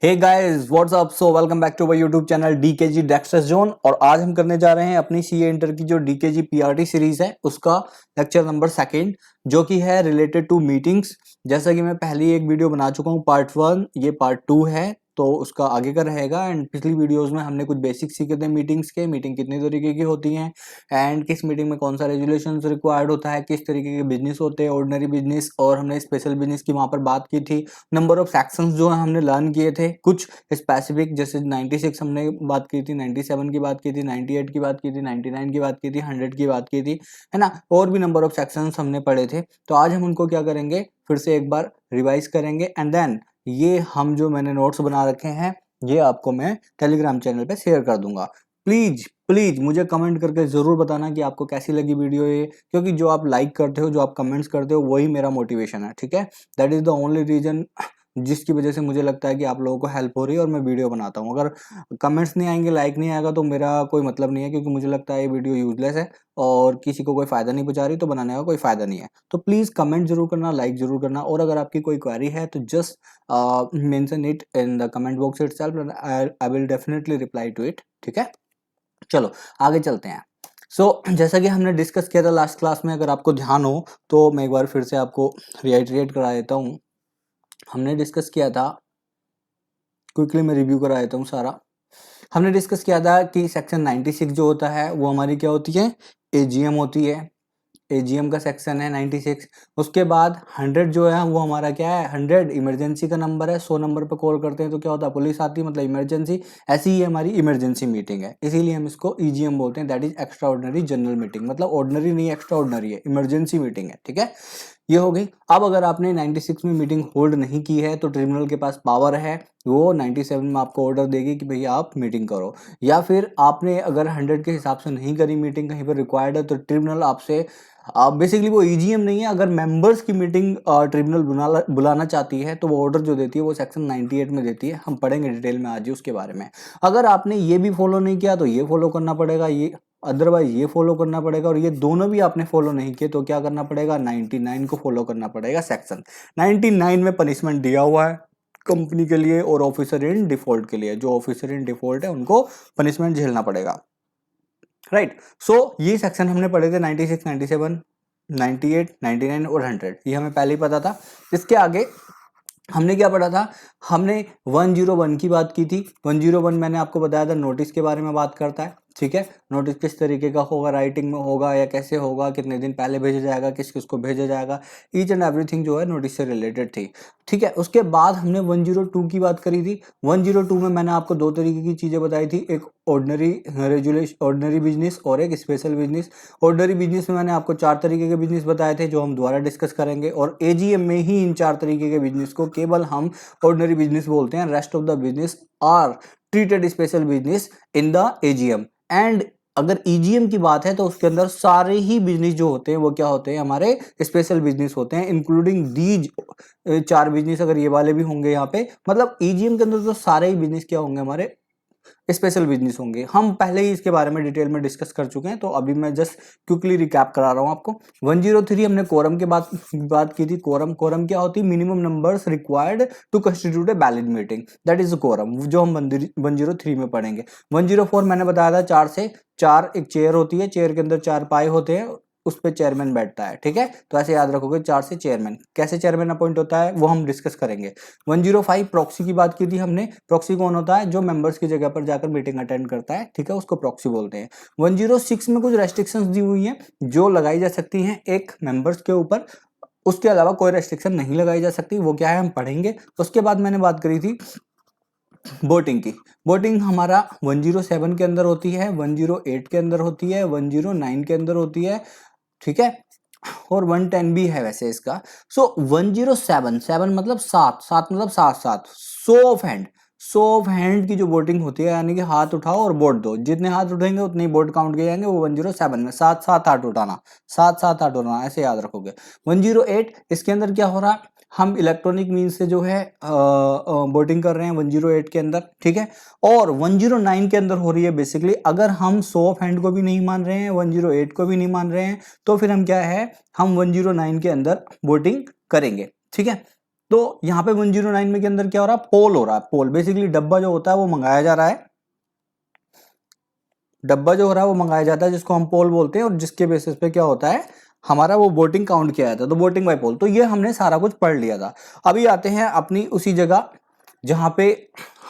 Hey guys what's up. So welcome back to our YouTube channel DKG Dexter's zone. और आज हम करने जा रहे हैं अपनी सीए इंटर की जो डीकेजी पीआरटी सीरीज है उसका लेक्चर नंबर सेकंड, जो कि है रिलेटेड टू मीटिंग्स। जैसा कि मैं पहले एक वीडियो बना चुका हूँ पार्ट 1, ये पार्ट 2 है, तो उसका आगे का रहेगा। एंड पिछली वीडियोस में हमने कुछ बेसिक्स सीखे थे मीटिंग्स के, मीटिंग कितने तरीके की होती हैं एंड किस मीटिंग में कौन सा रेजुलेशंस रिक्वायर्ड होता है, किस तरीके के बिजनेस होते हैं, ऑर्डिनरी बिजनेस, और हमने स्पेशल बिजनेस की वहां पर बात की थी। नंबर ऑफ सेक्शंस जो है हमने लर्न किए थे, कुछ स्पेसिफिक, जैसे 96 हमने बात की थी, 97 की बात की थी, 98 की बात की थी, 99 की बात की थी, 100 की बात की थी, है ना। और भी नंबर ऑफ सेक्शंस हमने पढ़े थे। तो आज हम उनको क्या करेंगे, फिर से एक बार रिवाइज करेंगे एंड देन ये हम जो मैंने नोट्स बना रखे हैं ये आपको मैं टेलीग्राम चैनल पे शेयर कर दूंगा। प्लीज प्लीज मुझे कमेंट करके जरूर बताना कि आपको कैसी लगी वीडियो ये, क्योंकि जो आप लाइक करते हो, जो आप कमेंट्स करते हो, वही मेरा मोटिवेशन है। ठीक है, that is the only reason जिसकी वजह से मुझे लगता है कि आप लोगों को हेल्प हो रही है और मैं वीडियो बनाता हूँ। अगर कमेंट्स नहीं आएंगे, लाइक नहीं आएगा, तो मेरा कोई मतलब नहीं है, क्योंकि मुझे लगता है ये वीडियो यूजलेस है और किसी को कोई फायदा नहीं पहुंचा रही, तो बनाने का कोई फायदा नहीं है। तो प्लीज कमेंट जरूर करना, लाइक जरूर करना, और अगर आपकी कोई क्वेरी है तो just mention it in the comment box itself and I will definitely reply to it. ठीक है, चलो आगे चलते हैं। जैसा कि हमने डिस्कस किया था लास्ट क्लास में, अगर आपको ध्यान हो तो मैं एक बार फिर से आपको रिआइटरेट करा देता हूँ। हमने डिस्कस किया था, क्विकली मैं रिव्यू करा देता हूँ सारा। हमने डिस्कस किया था कि सेक्शन 96 जो होता है वो हमारी क्या होती है, एजीएम होती है। एजीएम का सेक्शन है 96। उसके बाद 100 जो है वो हमारा क्या है, 100 इमरजेंसी का नंबर है। 100 नंबर पर कॉल करते हैं तो क्या होता है, पुलिस आती है, मतलब इमरजेंसी। ऐसी ही हमारी इमरजेंसी मीटिंग है, इसीलिए हम इसको ईजीएम बोलते हैं। That is extra ordinary general meeting, मतलब ऑर्डिनरी नहीं, एक्स्ट्रा ऑर्डिनरी है, इमरजेंसी मीटिंग है। ठीक है, ये हो गई। अब अगर आपने 96 में मीटिंग होल्ड नहीं की है तो ट्रिब्यूनल के पास पावर है, वो 97 में आपको ऑर्डर देगी कि भैया आप मीटिंग करो। या फिर आपने अगर 100 के हिसाब से नहीं करी मीटिंग, कहीं पर रिक्वायर्ड है, तो ट्रिब्यूनल आपसे बेसिकली वो ईजीएम नहीं है, अगर मेंबर्स की मीटिंग ट्रिब्यूनल बुलाना चाहती है तो वो ऑर्डर जो देती है वो सेक्शन 98 में देती है। हम पढ़ेंगे डिटेल में आज ही उसके बारे में। अगर आपने ये भी फॉलो नहीं किया तो ये फॉलो करना पड़ेगा, ये अदरवाइज ये फॉलो करना पड़ेगा, और ये दोनों भी आपने फॉलो नहीं किए तो क्या करना पड़ेगा, 99 को फॉलो करना पड़ेगा। सेक्शन 99 में पनिशमेंट दिया हुआ है कंपनी के लिए और ऑफिसर इन डिफॉल्ट के लिए। जो ऑफिसर इन डिफॉल्ट है उनको पनिशमेंट झेलना पड़ेगा, राइट। ये सेक्शन हमने पढ़े थे 96, 97, 98, 99 और 100, ये हमें पहले ही पता था। इसके आगे हमने क्या पढ़ा था, हमने 101 की बात की थी। 101 मैंने आपको बताया था नोटिस के बारे में बात करता है। ठीक है, नोटिस किस तरीके का होगा, राइटिंग में होगा या कैसे होगा, कितने दिन पहले भेजा जाएगा, किस किस को भेजा जाएगा, ईच एंड एवरीथिंग जो है नोटिस से रिलेटेड थी। ठीक है, उसके बाद हमने 102 की बात करी थी। 102 में मैंने आपको दो तरीके की चीजें बताई थी, एक ऑर्डिनरी रेजुलेशन, ऑर्डिनरी बिजनेस, और एक स्पेशल बिजनेस। ऑर्डिनरी बिजनेस में मैंने आपको 4 तरीके के बिजनेस बताए थे जो हम दोबारा डिस्कस करेंगे, और एजीएम में ही इन 4 तरीके के बिजनेस को केवल हम ऑर्डिनरी बिजनेस बोलते हैं। Rest of the business are treated special business in the AGM. And अगर ईजीएम की बात है तो उसके अंदर सारे ही बिजनेस जो होते हैं वो क्या होते हैं, हमारे स्पेशल बिजनेस होते हैं, इंक्लूडिंग दीज 4 बिजनेस। अगर ये वाले भी होंगे यहाँ पे, मतलब ईजीएम के अंदर तो सारे ही बिजनेस क्या होंगे, हमारे स्पेशल बिजनेस होंगे। हम पहले ही इसके बारे में डिटेल में डिस्कस कर चुके हैं, तो अभी मैं जस्ट क्विकली रिकैप करा रहा हूं आपको। 103 हमने कोरम के बात की थी। कोरम क्या होती है, minimum numbers required to constitute a valid meeting, that is quorum, जो हम 103 में पढ़ेंगे। 104 मैंने बताया था 4 से 4 एक चेयर होती है, चेयर के अंदर 4 पाए होते हैं, उस पे चेयरमैन बैठता है। ठीक है, तो ऐसे याद रखोगे, 4 से चेयरमैन। कैसे चेयरमैन अपॉइंट होता है वो हम डिस्कस करेंगे। 105 प्रॉक्सी की बात की थी हमने। प्रॉक्सी कौन होता है, जो मेंबर्स की जगह पर जाकर मीटिंग अटेंड करता है। ठीक है, उसको प्रॉक्सी बोलते हैं। 106 में कुछ रेस्ट्रिक्शंस दी हुई हैं जो लगाई जा सकती हैं एक मेंबर्स के ऊपर, उसके अलावा कोई रेस्ट्रिक्शन नहीं लगाई जा सकती। वो क्या है हम पढ़ेंगे। उसके बाद मैंने बात करी थी वोटिंग की। वोटिंग हमारा 107 के अंदर होती है, 108 के अंदर होती है, 109 के अंदर होती है। ठीक है, और 110 भी है वैसे इसका। 107 मतलब 7 मतलब 7 show of hand. Show of hand की जो वोटिंग होती है, यानी कि हाथ उठाओ और वोट दो, जितने हाथ उठेंगे उतने ही वोट काउंट किए जाएंगे। वो 107 में 7 हाथ उठाना, 7 हाथ उठाना, ऐसे याद रखोगे। 108 इसके अंदर क्या हो रहा है, हम इलेक्ट्रॉनिक मीन्स से जो है वोटिंग कर रहे हैं 108 के अंदर। ठीक है, और 109 के अंदर हो रही है बेसिकली, अगर हम शो ऑफ हैंड को भी नहीं मान रहे हैं, 108 को भी नहीं मान रहे हैं, तो फिर हम क्या है, हम 109 के अंदर वोटिंग करेंगे। ठीक है, तो यहाँ पे 109 में के अंदर क्या हो रहा है, पोल हो रहा है। पोल बेसिकली डब्बा जो होता है वो मंगाया जा रहा है, डब्बा जो हो रहा है वो मंगाया जाता है, जिसको हम पोल बोलते हैं, और जिसके बेसिस पे क्या होता है, हमारा वो वोटिंग काउंट किया जाता है, तो वोटिंग बाय पोल। तो ये हमने सारा कुछ पढ़ लिया था। अभी आते हैं अपनी उसी जगह जहां पे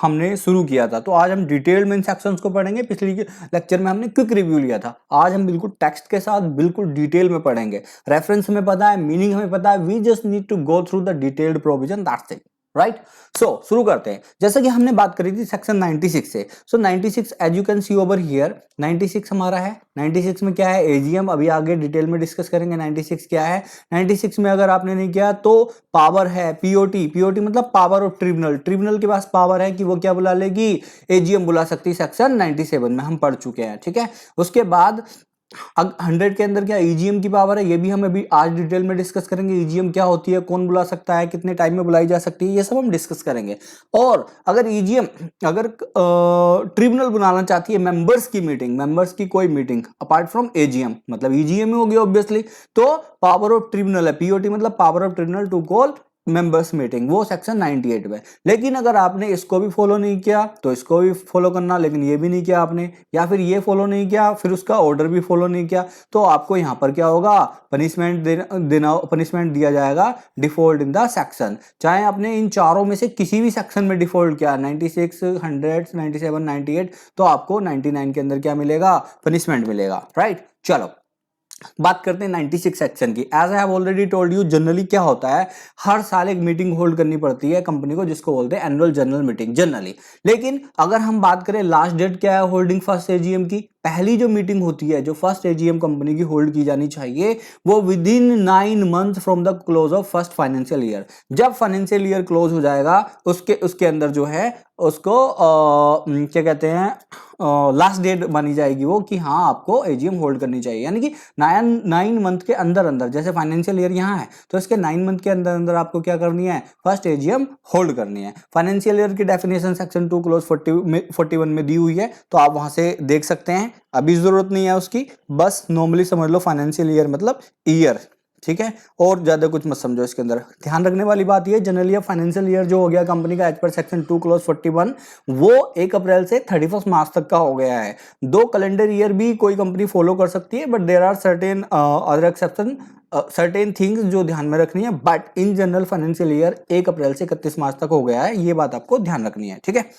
हमने शुरू किया था। तो आज हम डिटेल में इन सेक्शंस को पढ़ेंगे। पिछली लेक्चर में हमने क्विक रिव्यू लिया था, आज हम बिल्कुल टेक्स्ट के साथ बिल्कुल डिटेल में पढ़ेंगे। रेफरेंस हमें पता है, मीनिंग हमें पता है, we just need to go through the detailed provision, that's it, right. So शुरू करते हैं। जैसे कि हमने बात करी थी सेक्शन 96 से। So 96 as you can see over here, 96 हमारा है। 96 में क्या है, एजीएम, अभी आगे डिटेल में डिस्कस करेंगे 96 क्या है। 96 में अगर आपने नहीं किया तो पावर है, पीओटी, पीओटी मतलब पावर ऑफ ट्रिब्यूनल, ट्रिब्यूनल के पास पावर है कि वो क्या बुला लेगी, एजीएम बुला सकती है, सेक्शन 97 में हम पढ़ चुके हैं, ठीक है। उसके बाद 100 के अंदर क्या ईजीएम की पावर है, ये भी हम अभी आज डिटेल में डिस्कस करेंगे। ईजीएम क्या होती है, कौन बुला सकता है, कितने टाइम में बुलाई जा सकती है, ये सब हम डिस्कस करेंगे। और अगर ईजीएम, अगर ट्रिब्यूनल बुलाना चाहती है मेंबर्स की मीटिंग, मेंबर्स की कोई मीटिंग अपार्ट फ्रॉम एजीएम, मतलब ईजीएम ही होगी ऑब्वियसली, तो पावर ऑफ ट्रिब्यूनल है, पीओटी मतलब power of tribunal to call members meeting, वो सेक्शन 98 में। लेकिन अगर आपने इसको भी फॉलो नहीं किया तो इसको भी फॉलो करना, लेकिन ये भी नहीं किया आपने, या फिर ये फॉलो नहीं किया फिर उसका ऑर्डर भी फॉलो नहीं किया, तो आपको यहाँ पर क्या होगा, पनिशमेंट देना पनिशमेंट दिया जाएगा, डिफॉल्ट इन द सेक्शन। चाहे आपने इन चारों में से किसी भी सेक्शन में डिफॉल्ट किया, 96, 100, 97, 98, तो आपको 99 के अंदर क्या मिलेगा, पनिशमेंट मिलेगा, राइट। चलो बात करते हैं 96 सेक्शन की। As I have already told you, generally क्या होता है, हर साल एक मीटिंग होल्ड करनी पड़ती है कंपनी को, जिसको बोलते हैं एनुअल जनरल मीटिंग जनरली। लेकिन अगर हम बात करें लास्ट डेट क्या है होल्डिंग फर्स्ट एजीएम की, पहली जो मीटिंग होती है, जो फर्स्ट एजीएम कंपनी की होल्ड की जानी चाहिए, वो with in 9 month from the close of first financial year. जब फाइनेंशियल ईयर क्लोज हो जाएगा उसके अंदर जो है उसको क्या कहते हैं, लास्ट डेट मानी जाएगी वो, कि हाँ आपको एजीएम होल्ड करनी चाहिए। यानी कि 9 मंथ के अंदर अंदर, जैसे फाइनेंशियल ईयर यहाँ है तो इसके 9 मंथ के अंदर अंदर आपको क्या करनी है, फर्स्ट एजीएम होल्ड करनी है। फाइनेंशियल ईयर की डेफिनेशन सेक्शन 2 क्लोज 41 में दी हुई है, तो आप वहां से देख सकते हैं, अभी जरूरत नहीं है उसकी, बस नॉर्मली समझ लो फाइनेंशियल ईयर मतलब ईयर, ठीक है। और ज्यादा कुछ मत समझो इसके अंदर। ध्यान रखने वाली बात ये, जनरली फाइनेंशियल ईयर जो हो गया कंपनी का एज पर सेक्शन 2 क्लोज 41, वो 1 अप्रैल से 31 मार्च तक का हो गया है। 2 कैलेंडर ईयर भी कोई कंपनी फॉलो कर सकती है, but there are certain other exception, certain things जो ध्यान में रखनी है, but in general financial year 1 April से 31 मार्च तक हो गया है, ये बात आपको ध्यान रखनी है, ठीक है।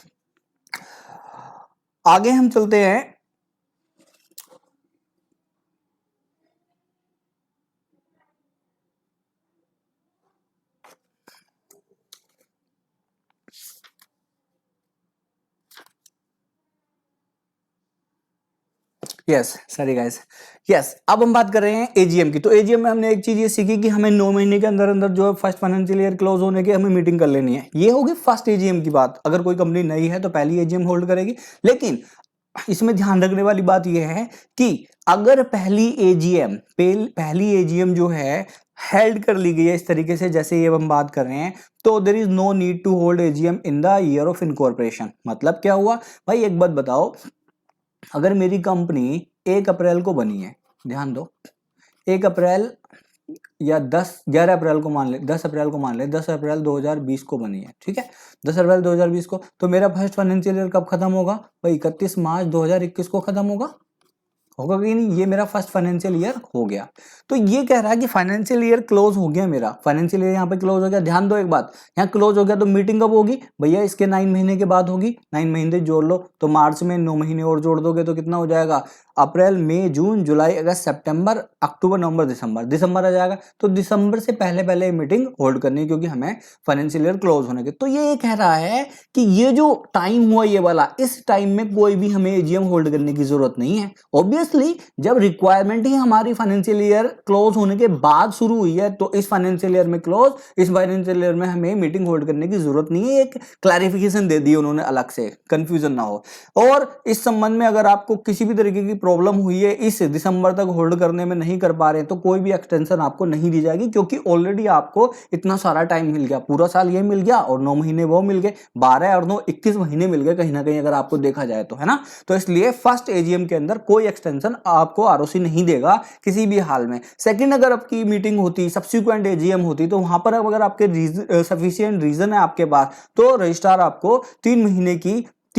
आगे हम चलते हैं। यस सॉरी गाइस, यस अब हम बात कर रहे हैं एजीएम की। तो एजीएम में हमने एक चीज ये सीखी कि हमें 9 महीने के अंदर अंदर जो है फर्स्ट फाइनेंशियल ईयर क्लोज होने के हमें मीटिंग कर लेनी है। ये होगी फर्स्ट एजीएम की बात। अगर कोई कंपनी नई है तो पहली एजीएम होल्ड करेगी। लेकिन इसमें ध्यान रखने वाली बात यह है कि अगर पहली एजीएम जो है हेल्ड कर ली गई है इस तरीके से जैसे ये हम बात कर रहे हैं, तो there is no need to hold AGM in the year of incorporation. मतलब क्या हुआ भाई, एक बात बताओ, अगर मेरी कंपनी 1 अप्रैल को बनी है, ध्यान दो, 1 अप्रैल या 11 अप्रैल को मान ले, 10 अप्रैल को मान ले, 10 अप्रैल 2020 को बनी है, ठीक है, 10 अप्रैल 2020 को, तो मेरा फर्स्ट फाइनेंशियल ईयर कब खत्म होगा भाई, 31 मार्च 2021 को खत्म होगा कि नहीं। ये मेरा फर्स्ट फाइनेंशियल ईयर हो गया। तो ये कह रहा है कि फाइनेंशियल ईयर क्लोज हो गया, मेरा फाइनेंशियल ईयर यहाँ पे क्लोज हो गया। ध्यान दो एक बात, यहाँ क्लोज हो गया तो मीटिंग कब होगी भैया, इसके 9 महीने के बाद होगी। 9 महीने जोड़ लो, तो मार्च में 9 महीने और जोड़ दोगे तो कितना हो जाएगा, अप्रैल मई जून जुलाई अगस्त सितंबर अक्टूबर नवंबर दिसंबर आ जाएगा। तो दिसंबर से पहले पहले मीटिंग होल्ड करनी है, क्योंकि हमें फाइनेंशियल ईयर क्लोज होने के। तो ये कह रहा है कि ये जो टाइम हुआ ये वाला, इस टाइम में कोई भी हमें एजीएम होल्ड करने की जरूरत नहीं है। ऑब्वियसली जब रिक्वायरमेंट ही हमारी फाइनेंशियल ईयर क्लोज होने के बाद शुरू हुई है, तो इस फाइनेंशियल ईयर में क्लोज, इस फाइनेंशियल ईयर में हमें मीटिंग होल्ड करने की जरूरत नहीं है। एक क्लैरिफिकेशन दे दी उन्होंने अलग से, कंफ्यूजन ना हो। और इस संबंध में अगर आपको किसी भी तरीके की प्रॉब्लम हुई है, इस दिसंबर तक होल्ड करने में नहीं कर पा रहे, तो कोई भी एक्सटेंशन आपको नहीं दी जाएगी, क्योंकि ऑलरेडी आपको इतना सारा टाइम मिल गया, पूरा साल ये मिल गया और 9 महीने वो मिल गए, 12 और 9 21 महीने मिल गए कहीं ना कहीं, अगर आपको देखा जाए तो, है ना। तो इसलिए फर्स्ट एजीएम के अंदर कोई एक्सटेंशन एक्सटेंशन आपको आरओसी नहीं देगा किसी भी हाल में। सेकंड, अगर आपकी मीटिंग होती, सब्सिक्वेंट एजीएम होती, तो वहां पर अगर आपके सफिशिएंट रीजन है आपके पास, तो रजिस्ट्रार आपको 3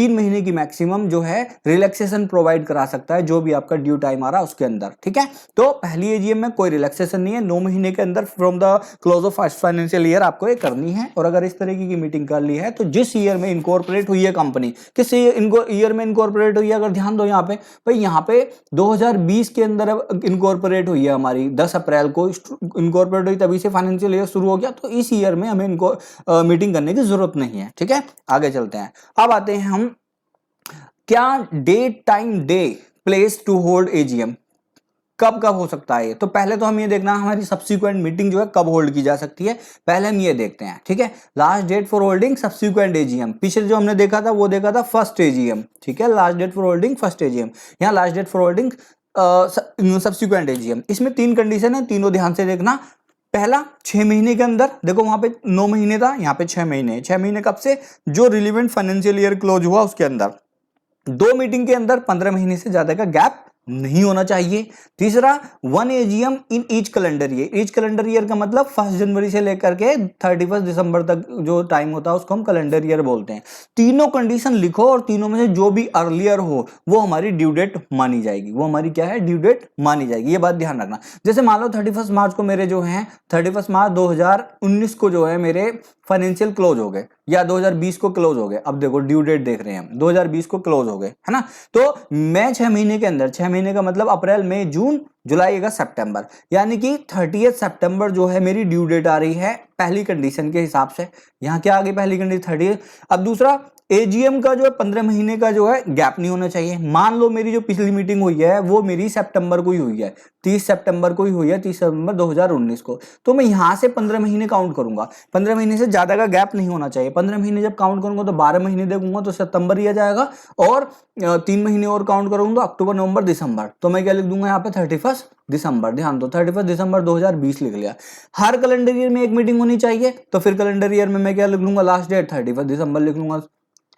महीने की मैक्सिमम जो है रिलैक्सेशन प्रोवाइड करा सकता है, जो भी आपका ड्यू टाइम आ रहा है उसके अंदर, ठीक है। तो पहली एजीएम में कोई रिलैक्सेशन नहीं है, 9 महीने के अंदर from the close of first financial year आपको ये करनी है। और अगर इस तरीके की मीटिंग कर ली है तो जिस ईयर में इनकॉर्पोरेट हुई है कंपनी, किस ईयर में इनकॉर्पोरेट हुई है, अगर ध्यान दो यहाँ पे भाई, यहाँ पे 2020 के अंदर इनकॉर्पोरेट हुई है हमारी, 10 अप्रैल को इनकॉर्पोरेट हुई, तभी से फाइनेंशियल ईयर शुरू हो गया, तो इस ईयर में हमें इनको मीटिंग करने की जरूरत नहीं है, ठीक है। आगे चलते हैं, अब आते हैं हम क्या date, time, day, place to hold AGM कब कब हो सकता है। तो पहले तो हम ये देखना हमारी सब्सिक्वेंट मीटिंग जो है कब होल्ड की जा सकती है, पहले हम ये देखते हैं, ठीक है। Last date for holding subsequent AGM, पिछले जो हमने देखा था वो देखा था फर्स्ट एजीएम, ठीक है। Last date for holding first AGM, यहाँ last date for holding subsequent AGM. इसमें 3 कंडीशन है, तीनों ध्यान से देखना। पहला 6 महीने के अंदर, देखो वहां पे 9 महीने था, यहाँ पे 6 महीने। 6 महीने कब से, जो रिलीवेंट फाइनेंशियल ईयर क्लोज हुआ उसके अंदर। 2 मीटिंग के अंदर 15 महीने से ज्यादा का गैप नहीं होना चाहिए। तीसरा 1 AGM in each calendar year. Each calendar year का मतलब 1 जनवरी से लेकर के 31 दिसंबर तक जो टाइम होता है उसको हम कैलेंडर ईयर बोलते हैं। तीनों कंडीशन लिखो और तीनों में से जो भी अर्लियर हो वो हमारी ड्यू डेट मानी जाएगी, वो हमारी क्या है, ड्यू डेट मानी जाएगी। ये बात ध्यान रखना। जैसे मान लो 31 मार्च को मेरे जो है 31 मार्च 2019 को जो है मेरे फाइनेंशियल क्लोज हो गए, या 2020 को क्लोज हो गए। अब देखो ड्यू डेट देख रहे हैं हम, 2020 को क्लोज हो गए, है ना। तो मैं 6 महीने के अंदर, 6 महीने का मतलब अप्रैल, मई, जून, जुलाई, अगस्त, सितंबर, यानी कि 30 सितंबर जो है मेरी ड्यू डेट आ रही है पहली कंडीशन के हिसाब से। यहां क्या आ गई पहली कंडीशन 30। अब दूसरा, एजीएम का जो है 15 महीने का जो है गैप नहीं होना चाहिए। मान लो मेरी जो पिछली मीटिंग हुई है वो मेरी सितंबर को ही हुई है, 30 सितंबर को ही हुई है, 30 सितंबर 2019 को, तो मैं यहां से 15 महीने काउंट करूंगा। 15 महीने से ज्यादा का गैप नहीं होना चाहिए। 15 महीने जब काउंट करूंगा तो 12 महीने देखूंगा तो सितंबर ही आ जाएगा, और 3 महीने और काउंट करूंगा तो अक्टूबर, नवंबर, दिसंबर। तो मैं क्या लिख दूंगा यहाँ पे 31 दिसंबर। ध्यान दो, 31 दिसंबर 2020 लिख लिया। हर कैलेंडर ईयर में एक मीटिंग होनी चाहिए, तो फिर कैलेंडर ईयर में मैं क्या लिख लूंगा, लास्ट डेट 31 दिसंबर लिख लूंगा,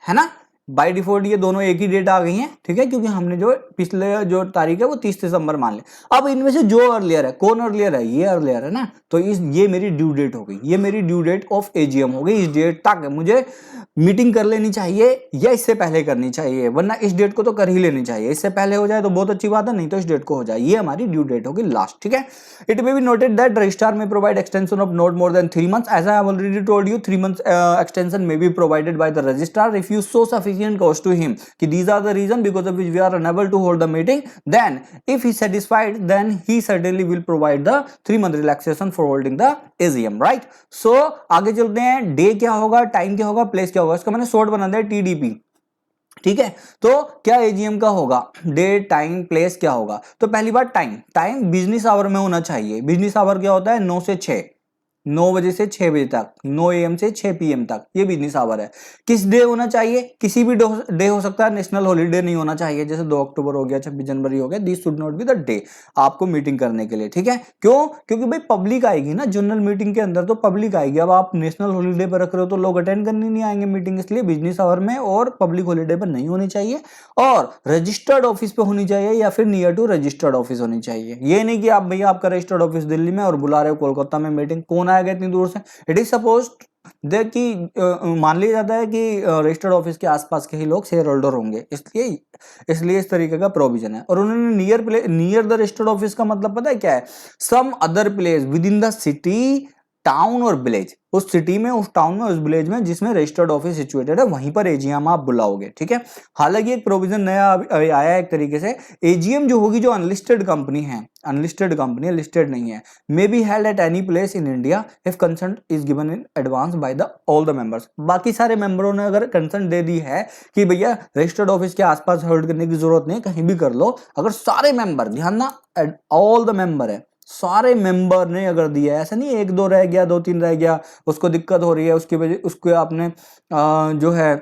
है ना। बाय डिफॉल्ट ये दोनों एक ही डेट आ गई हैं, ठीक है, क्योंकि हमने जो पिछले जो तारीख है वो 30 दिसंबर मान लिया। अब इनमें से जो अर्लियर है, कौन अर्लियर है, ये अर्लियर है ना, तो ये मेरी ड्यू डेट हो गई, ये मेरी ड्यू डेट ऑफ एजीएम हो गई। इस डेट तक मुझे मीटिंग कर लेनी चाहिए या इससे पहले करनी चाहिए, वरना इस डेट को तो कर ही लेनी चाहिए। इससे पहले हो जाए तो बहुत अच्छी बात है, नहीं तो इस डेट को हो जाए। ये हमारी ड्यू डेट होगी लास्ट, ठीक है। It may be noted that registrar may provide extension of not more than 3 months, as I have already told you 3 months extension may be provided by the registrar if you show sufficient cause to him कि these are the reason because of which we are unable to hold the meeting, then if he satisfied then he certainly will provide the 3-month relaxation for holding the AGM, right? So आगे चलते हैं, day क्या होगा, time क्या होगा, place क्या होगा, इसका मैंने शॉर्ट बना दिया TDP, ठीक है। तो क्या एजीएम का होगा, डे, टाइम, प्लेस क्या होगा। तो पहली बात टाइम बिजनेस आवर में होना चाहिए। बिजनेस आवर क्या होता है, 9 से 6, 9 बजे से 6 बजे तक, 9 AM से 6 PM तक, ये बिजनेस आवर है। किस डे होना चाहिए, किसी भी डे हो सकता है, नेशनल हॉलीडे नहीं होना चाहिए, जैसे 2 अक्टूबर हो गया, 26 जनवरी हो गया, this should not be the day आपको मीटिंग करने के लिए, ठीक है। क्यों, क्योंकि भाई पब्लिक आएगी ना जनरल मीटिंग के अंदर, तो पब्लिक आएगी। अब आप नेशनल हॉलीडे पर रख रहे हो तो लोग अटेंड करने नहीं आएंगे मीटिंग, इसलिए बिजनेस आवर में और पब्लिक हॉलीडे पर नहीं होनी चाहिए, और रजिस्टर्ड ऑफिस पे होनी चाहिए या फिर नियर टू रजिस्टर्ड ऑफिस होनी चाहिए। ये नहीं कि आप भैया आपका रजिस्टर्ड ऑफिस दिल्ली में और बुला रहे हो कोलकाता में मीटिंग, कौन आएगा इतनी दूर से। इट इज सपोज कि मान लिया जाता है कि रजिस्टर्ड ऑफिस के आसपास के ही लोग शेयर होल्डर होंगे, इसलिए इस तरीके का प्रोविजन है। और उन्होंने नियर द रजिस्टर्ड ऑफिस का मतलब पता है क्या है, some other place within the city, town और विलेज, उस सिटी में, उस टाउन में, उस विलेज में जिसमें रजिस्टर्ड ऑफिस सिचुएटेड है, वहीं पर एजीएम आप बुलाओगे, ठीक है। हालांकि एक प्रोविजन नया आया है एक तरीके से, एजीएम जो होगी, जो अनलिस्टेड कंपनी है, लिस्टेड नहीं है, may be held at any place in India if consent is given in advance by the all the members. बाकी सारे मेंबरों ने अगर कंसेंट दे दी है कि भैया रजिस्टर्ड ऑफिस के आसपास होल्ड करने की जरूरत नहीं, कहीं भी कर लो, अगर सारे मेंबर, ध्यान ना, ऑल द मेंबर है, सारे मेंबर ने अगर दिया है, ऐसा नहीं 1-2 रह गया, 2-3 रह गया, उसको दिक्कत हो रही है, उसकी वजह उसको आपने जो है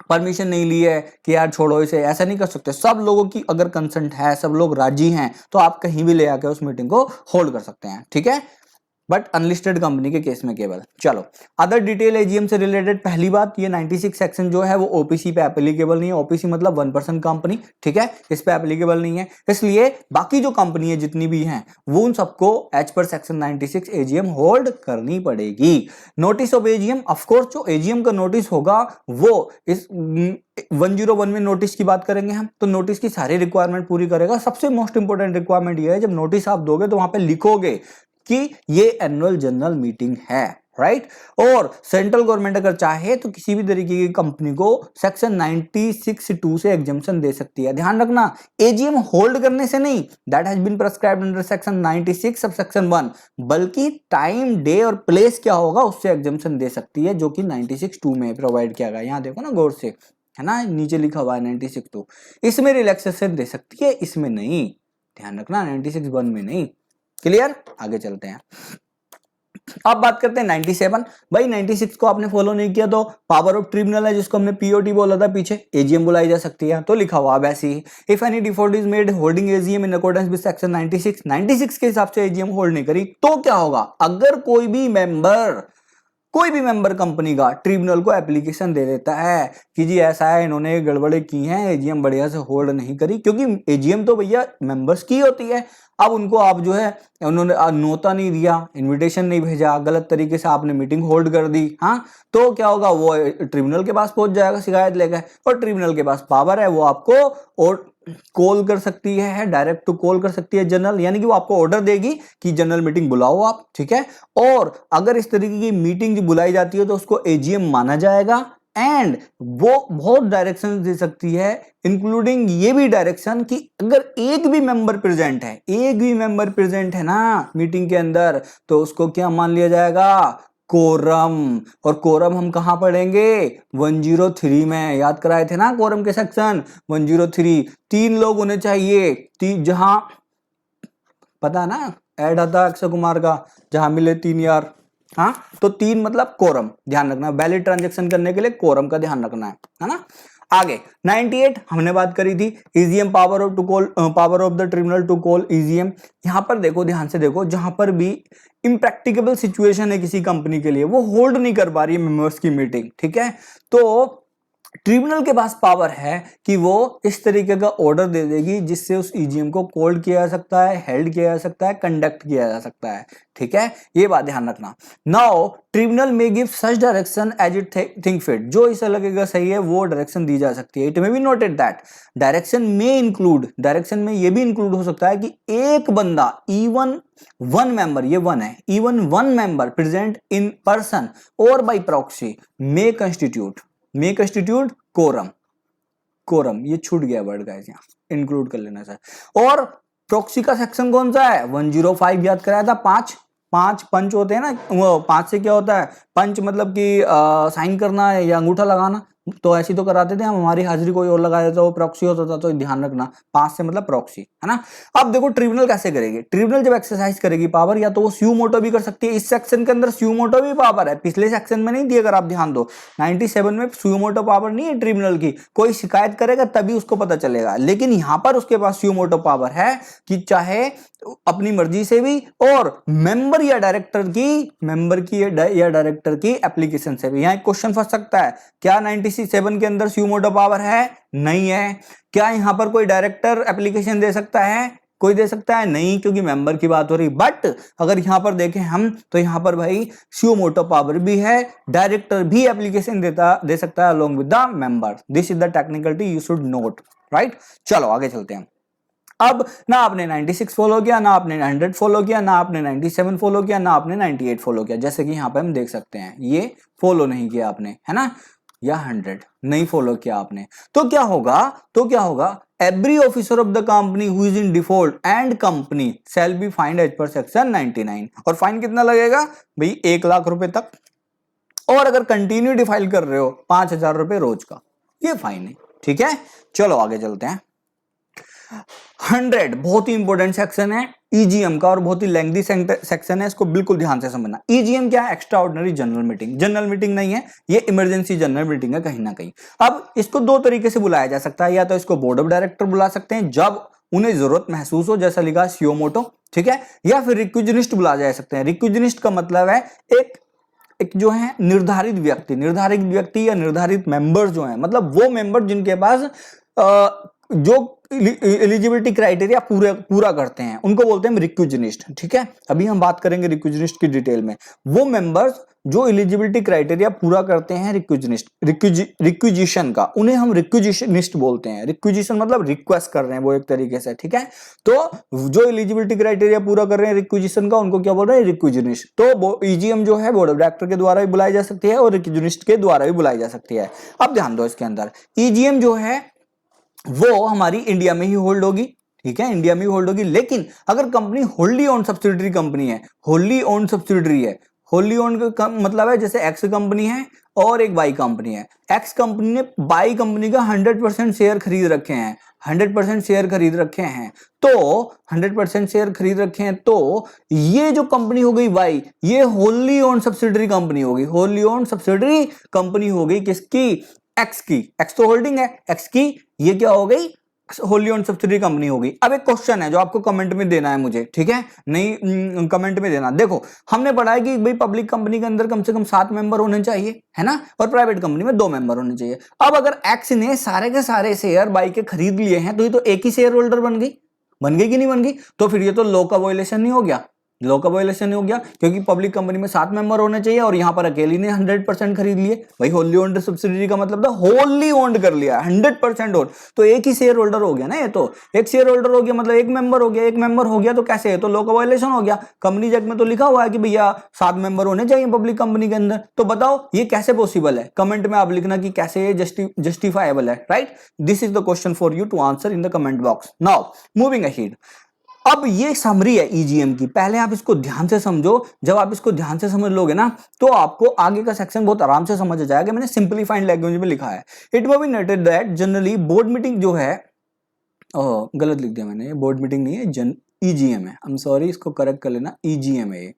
परमिशन नहीं ली है कि यार छोड़ो इसे, ऐसा नहीं कर सकते। सब लोगों की अगर कंसेंट है, सब लोग राजी हैं, तो आप कहीं भी ले आकर उस मीटिंग को होल्ड कर सकते हैं, ठीक है। बट अनलिस्टेड कंपनी के केस में केवल। चलो अदर डिटेल एजीएम से रिलेटेड, पहली बात ये 96 सेक्शन जो है वो ओपीसी पे एप्लीकेबल नहीं है। ओपीसी मतलब 1% कंपनी, ठीक है, इस पे एप्लीकेबल नहीं है। इसलिए बाकी जो कंपनी है जितनी भी हैं वो उन सबको as per section 96 AGM hold करनी पड़ेगी। Notice of AGM, of course जो एजीएम का नोटिस होगा वो इस 101 में नोटिस की बात करेंगे हम, तो नोटिस की सारी रिक्वायरमेंट पूरी करेगा। सबसे मोस्ट इंपोर्टेंट रिक्वायरमेंट ये है जब नोटिस आप दोगे तो वहां पे लिखोगे कि ये एनुअल जनरल मीटिंग है, राइट। और सेंट्रल गवर्नमेंट अगर चाहे तो किसी भी तरीके की कंपनी को सेक्शन 96(2) से एग्जम्पशन दे सकती है। ध्यान रखना, एजीएम होल्ड करने से नहीं, that has been prescribed under section 96 sub section 1, बल्कि टाइम, डे और प्लेस क्या होगा उससे एग्जम्पशन दे सकती है, जो कि 96(2) में प्रोवाइड किया गया। यहां देखो ना गौर से, है ना, नीचे लिखा हुआ है 96(2), इसमें रिलैक्सेशन दे सकती है, इसमें नहीं। ध्यान रखना 96(1) में नहीं। क्लियर, आगे चलते हैं। अब बात करते हैं 97। भाई 96 को आपने फॉलो नहीं किया तो पावर ऑफ ट्रिब्यूनल है, जिसको हमने पीओटी बोला था पीछे, एजीएम बुलाई जा सकती है, तो लिखा हुआ वैसे ही। If any default is made holding AGM in accordance with section 96 के हिसाब से एजीएम होल्ड नहीं करी तो क्या होगा? अगर कोई भी मेंबर कंपनी का ट्रिब्यूनल को एप्लीकेशन दे देता है कि जी ऐसा है, इन्होंने गड़बड़े की हैं, एजीएम बढ़िया से होल्ड नहीं करी, क्योंकि एजीएम तो भैया मेंबर्स की होती है। अब उनको आप जो है, उन्होंने नोता नहीं दिया, इनविटेशन नहीं भेजा, गलत तरीके से आपने मीटिंग होल्ड कर दी, हाँ, तो क्या होगा? वो ट्रिब्यूनल के पास पहुंच जाएगा शिकायत लेकर, और ट्रिब्यूनल के पास पावर है, वो आपको और कॉल कर सकती है, डायरेक्ट टू कॉल कर सकती है जनरल, यानी कि वो आपको ऑर्डर देगी कि जनरल मीटिंग बुलाओ आप, ठीक है। और अगर इस तरीके की मीटिंग जो बुलाई जाती है तो उसको एजीएम माना जाएगा, एंड वो बहुत डायरेक्शन दे सकती है, इंक्लूडिंग ये भी डायरेक्शन कि अगर एक भी मेंबर प्रेजेंट है ना मीटिंग के अंदर, तो उसको क्या मान लिया जाएगा? कोरम। और कोरम हम कहां पढ़ेंगे? 103 में। याद कराए थे ना कोरम के सेक्शन 103। 3 लोग होने चाहिए, जहां पता ना ऐड आता अक्षय कुमार का, जहां मिले 3 यार, हाँ, तो 3 मतलब कोरम। ध्यान रखना, वैलिड ट्रांजैक्शन करने के लिए कोरम का ध्यान रखना है ना। आगे 98 हमने बात करी थी, EGM power of the tribunal to call EGM. यहां पर देखो, ध्यान से देखो, जहां पर भी इम्प्रैक्टिकेबल सिचुएशन है किसी कंपनी के लिए, वो होल्ड नहीं कर पा रही है मेंबर्स की मीटिंग, ठीक है, तो ट्रिब्यूनल के पास पावर है कि वो इस तरीके का ऑर्डर दे देगी जिससे उस ईजीएम को कॉल्ड किया जा सकता है, हेल्ड किया जा सकता है, कंडक्ट किया जा सकता है, ठीक है, ये बात ध्यान रखना। Now tribunal may give such direction as it think fit, जो इसे लगेगा सही है वो डायरेक्शन दी जा सकती है। It may be noted that direction में ये भी इंक्लूड हो सकता है कि एक बंदा, इवन वन मेंबर, ये वन है, even one member present in person और by proxy may constitute quorum. ये छूट गया वर्ड गाइस, यहां इंक्लूड कर लेना चाहिए। और प्रॉक्सी का सेक्शन कौन सा है? 105 याद कराया था। 5 पंच होते हैं ना, वो 5 से क्या होता है? पंच मतलब कि साइन करना है या अंगूठा लगाना, तो ऐसी तो कराते थे हम, हमारी हाजिरी कोई और लगा देता, वो प्रॉक्सी होता था, तो ध्यान रखना 5 से मतलब प्रॉक्सी, है ना। अब देखो ट्रिब्यूनल कैसे करेगी। ट्रिब्यूनल जब एक्सरसाइज करेगी पावर, या तो वो स्यू मोटो भी कर सकती है, इस सेक्शन के अंदर स्यू मोटो भी पावर है, पिछले सेक्शन में नहीं थी, अगर आप ध्यान दो 97 में स्यू मोटो पावर नहीं है ट्रिब्यूनल की, कोई शिकायत करेगा तभी उसको पता चलेगा, लेकिन यहां पर उसके पास स्यू मोटो पावर है कि चाहे अपनी मर्जी से भी, और मेंबर या डायरेक्टर की एप्लीकेशन से भी। यहां एक क्वेश्चन फंस सकता है, क्या 97 के अंदर स्यू मोटो पावर है? नहीं है। क्या यहां पर कोई डायरेक्टर एप्लीकेशन दे सकता है? कोई दे सकता है? नहीं, क्योंकि मेंबर की बात हो रही। बट अगर यहां पर देखें हम, तो यहां पर भाई स्यू मोटो पावर भी है, डायरेक्टर भी एप्लीकेशन दे सकता है along with the member. This is the technicality you should note, right. चलो आगे चलते हैं। अब ना आपने 96 फॉलो किया, ना आपने 100 फॉलो किया, ना आपने 97 फॉलो किया, ना आपने 98 फॉलो किया, जैसे कि यहाँ पे हम देख सकते हैं, ये फॉलो नहीं किया आपने, है ना, या 100 नहीं फॉलो किया आपने, तो क्या होगा? Every officer of the company who is in default and company shall be fined as per section 99। और फाइन कितना लगेगा भाई? 1 लाख रुपए तक, और अगर कंटिन्यू डिफाइल कर रहे हो 5,000 रुपए रोज का, ये फाइन है, ठीक है। चलो आगे चलते हैं। 100 बहुत ही इंपॉर्टेंट सेक्शन है ईजीएम का, और बहुत ही लेंथी सेक्शन है, इसको बिल्कुल ध्यान से समझना। ईजीएम क्या है? एक्स्ट्रा ऑर्डिनरी जनरल मीटिंग नहीं है, ये इमरजेंसी जनरल मीटिंग है कहीं ना कहीं। अब इसको 2 तरीके से बुलाया जा सकता है, या तो इसको बोर्ड ऑफ डायरेक्टर बुला सकते हैं जब उन्हें जरूरत महसूस हो, जैसा लिखा है सुयो मोटो, ठीक है, या फिर रिक्विजिनिस्ट बुलाया जा सकते हैं। रिक्विजिनिस्ट का मतलब है एक जो है निर्धारित व्यक्ति या निर्धारित मेंबर जो है, मतलब वो मेंबर जिनके पास जो एलिजिबिलिटी क्राइटेरिया पूरा करते हैं उनको बोलते हैं रिक्विजिनिस्ट। ठीक है, अभी हम बात करेंगे रिक्विजिनिस्ट की डिटेल में। वो मेंबर्स जो एलिजिबिलिटी क्राइटेरिया पूरा करते हैं रिक्विजिशन का, उन्हें हम रिक्विजिशनिस्ट बोलते हैं। रिक्विजिशन मतलब रिक्वेस्ट कर रहे हैं वो एक तरीके से। ठीक है, तो जो एलिजिबिलिटी क्राइटेरिया पूरा कर रहे हैं रिक्विजिशन का, उनको क्या बोल रहे हैं? रिक्विजिनिस्ट। तो ईजीएम जो है बोर्ड ऑफ डायरेक्टर के द्वारा भी बुलाई जा सकती है और रिक्विजिनिस्ट के द्वारा भी बुलाई जा सकती है। अब ध्यान दो, इसके अंदर ईजीएम जो है वो हमारी इंडिया में ही होल्ड होगी। ठीक है, इंडिया में ही होल्ड होगी। लेकिन अगर कंपनी होल्डी ओन सब्सिडियरी कंपनी है, होल्डी ओन सब्सिडियरी है, होल्डी ओन का मतलब है जैसे एक्स कंपनी है और एक वाई कंपनी है। एक्स कंपनी ने वाई कंपनी का 100% शेयर खरीद रखे हैं, 100% शेयर खरीद रखे हैं, तो 100% शेयर खरीद रखे हैं, तो ये जो कंपनी हो गई वाई, ये होल्डी ओन सब्सिडियरी कंपनी होगी। होल्डी ओन सब्सिडियरी कंपनी हो गई किसकी? एक्स की। एक्स तो होल्डिंग है एक्स की, ये क्या हो गई? होल्डी ओन सब्सिडियरी कंपनी हो गई। अब एक क्वेश्चन है जो आपको कमेंट में देना है मुझे, ठीक है, नहीं कमेंट में देना। देखो, हमने पढ़ा है कि भाई पब्लिक कंपनी के अंदर कम से कम 7 मेंबर होने चाहिए, है ना, और प्राइवेट कंपनी में 2 मेंबर होने चाहिए। अब अगर एक्स ने सारे के सारे शेयर बाई के खरीद लिए हैं, तो ये तो एक ही शेयर होल्डर बन गई कि नहीं बन गई? तो फिर ये तो लॉ का वायलेशन नहीं हो गया? लॉ का वायलेशन हो गया, क्योंकि पब्लिक कंपनी में 7 मेंबर होने चाहिए और यहां पर अकेली ने 100% खरीद लिए। भाई होल्ली ओन्ड सब्सिडियरी का मतलब था होल्ली ओन्ड कर लिया, 100% ओन्ड, तो एक ही शेयर होल्डर हो गया ना। ये तो एक शेयर होल्डर हो गया, मतलब एक मेंबर हो गया। एक मेंबर हो गया तो कैसे है? तो लॉ का वायलेशन हो गया। कंपनी एक्ट में तो लिखा हुआ है कि भैया 7 मेंबर होने चाहिए पब्लिक कंपनी के अंदर। तो बताओ ये कैसे पॉसिबल है? कमेंट में आप लिखना कि कैसे ये जस्टिफाइबल है, right? This is the question for you to answer in the comment box. Now moving ahead. अब ये समरी है ईजीएम की, पहले आप इसको ध्यान से समझो। जब आप इसको ध्यान से समझ लोगे ना, तो आपको आगे का सेक्शन बहुत आराम से समझ आ जाएगा। मैंने सिंपलीफाइड लैंग्वेज में लिखा है। It will be noted that generally board meeting जो है, गलत लिख दिया मैंने, बोर्ड मीटिंग नहीं है, ईजीएम है। आई एम सॉरी, इसको करेक्ट कर लेना, ईजीएम है।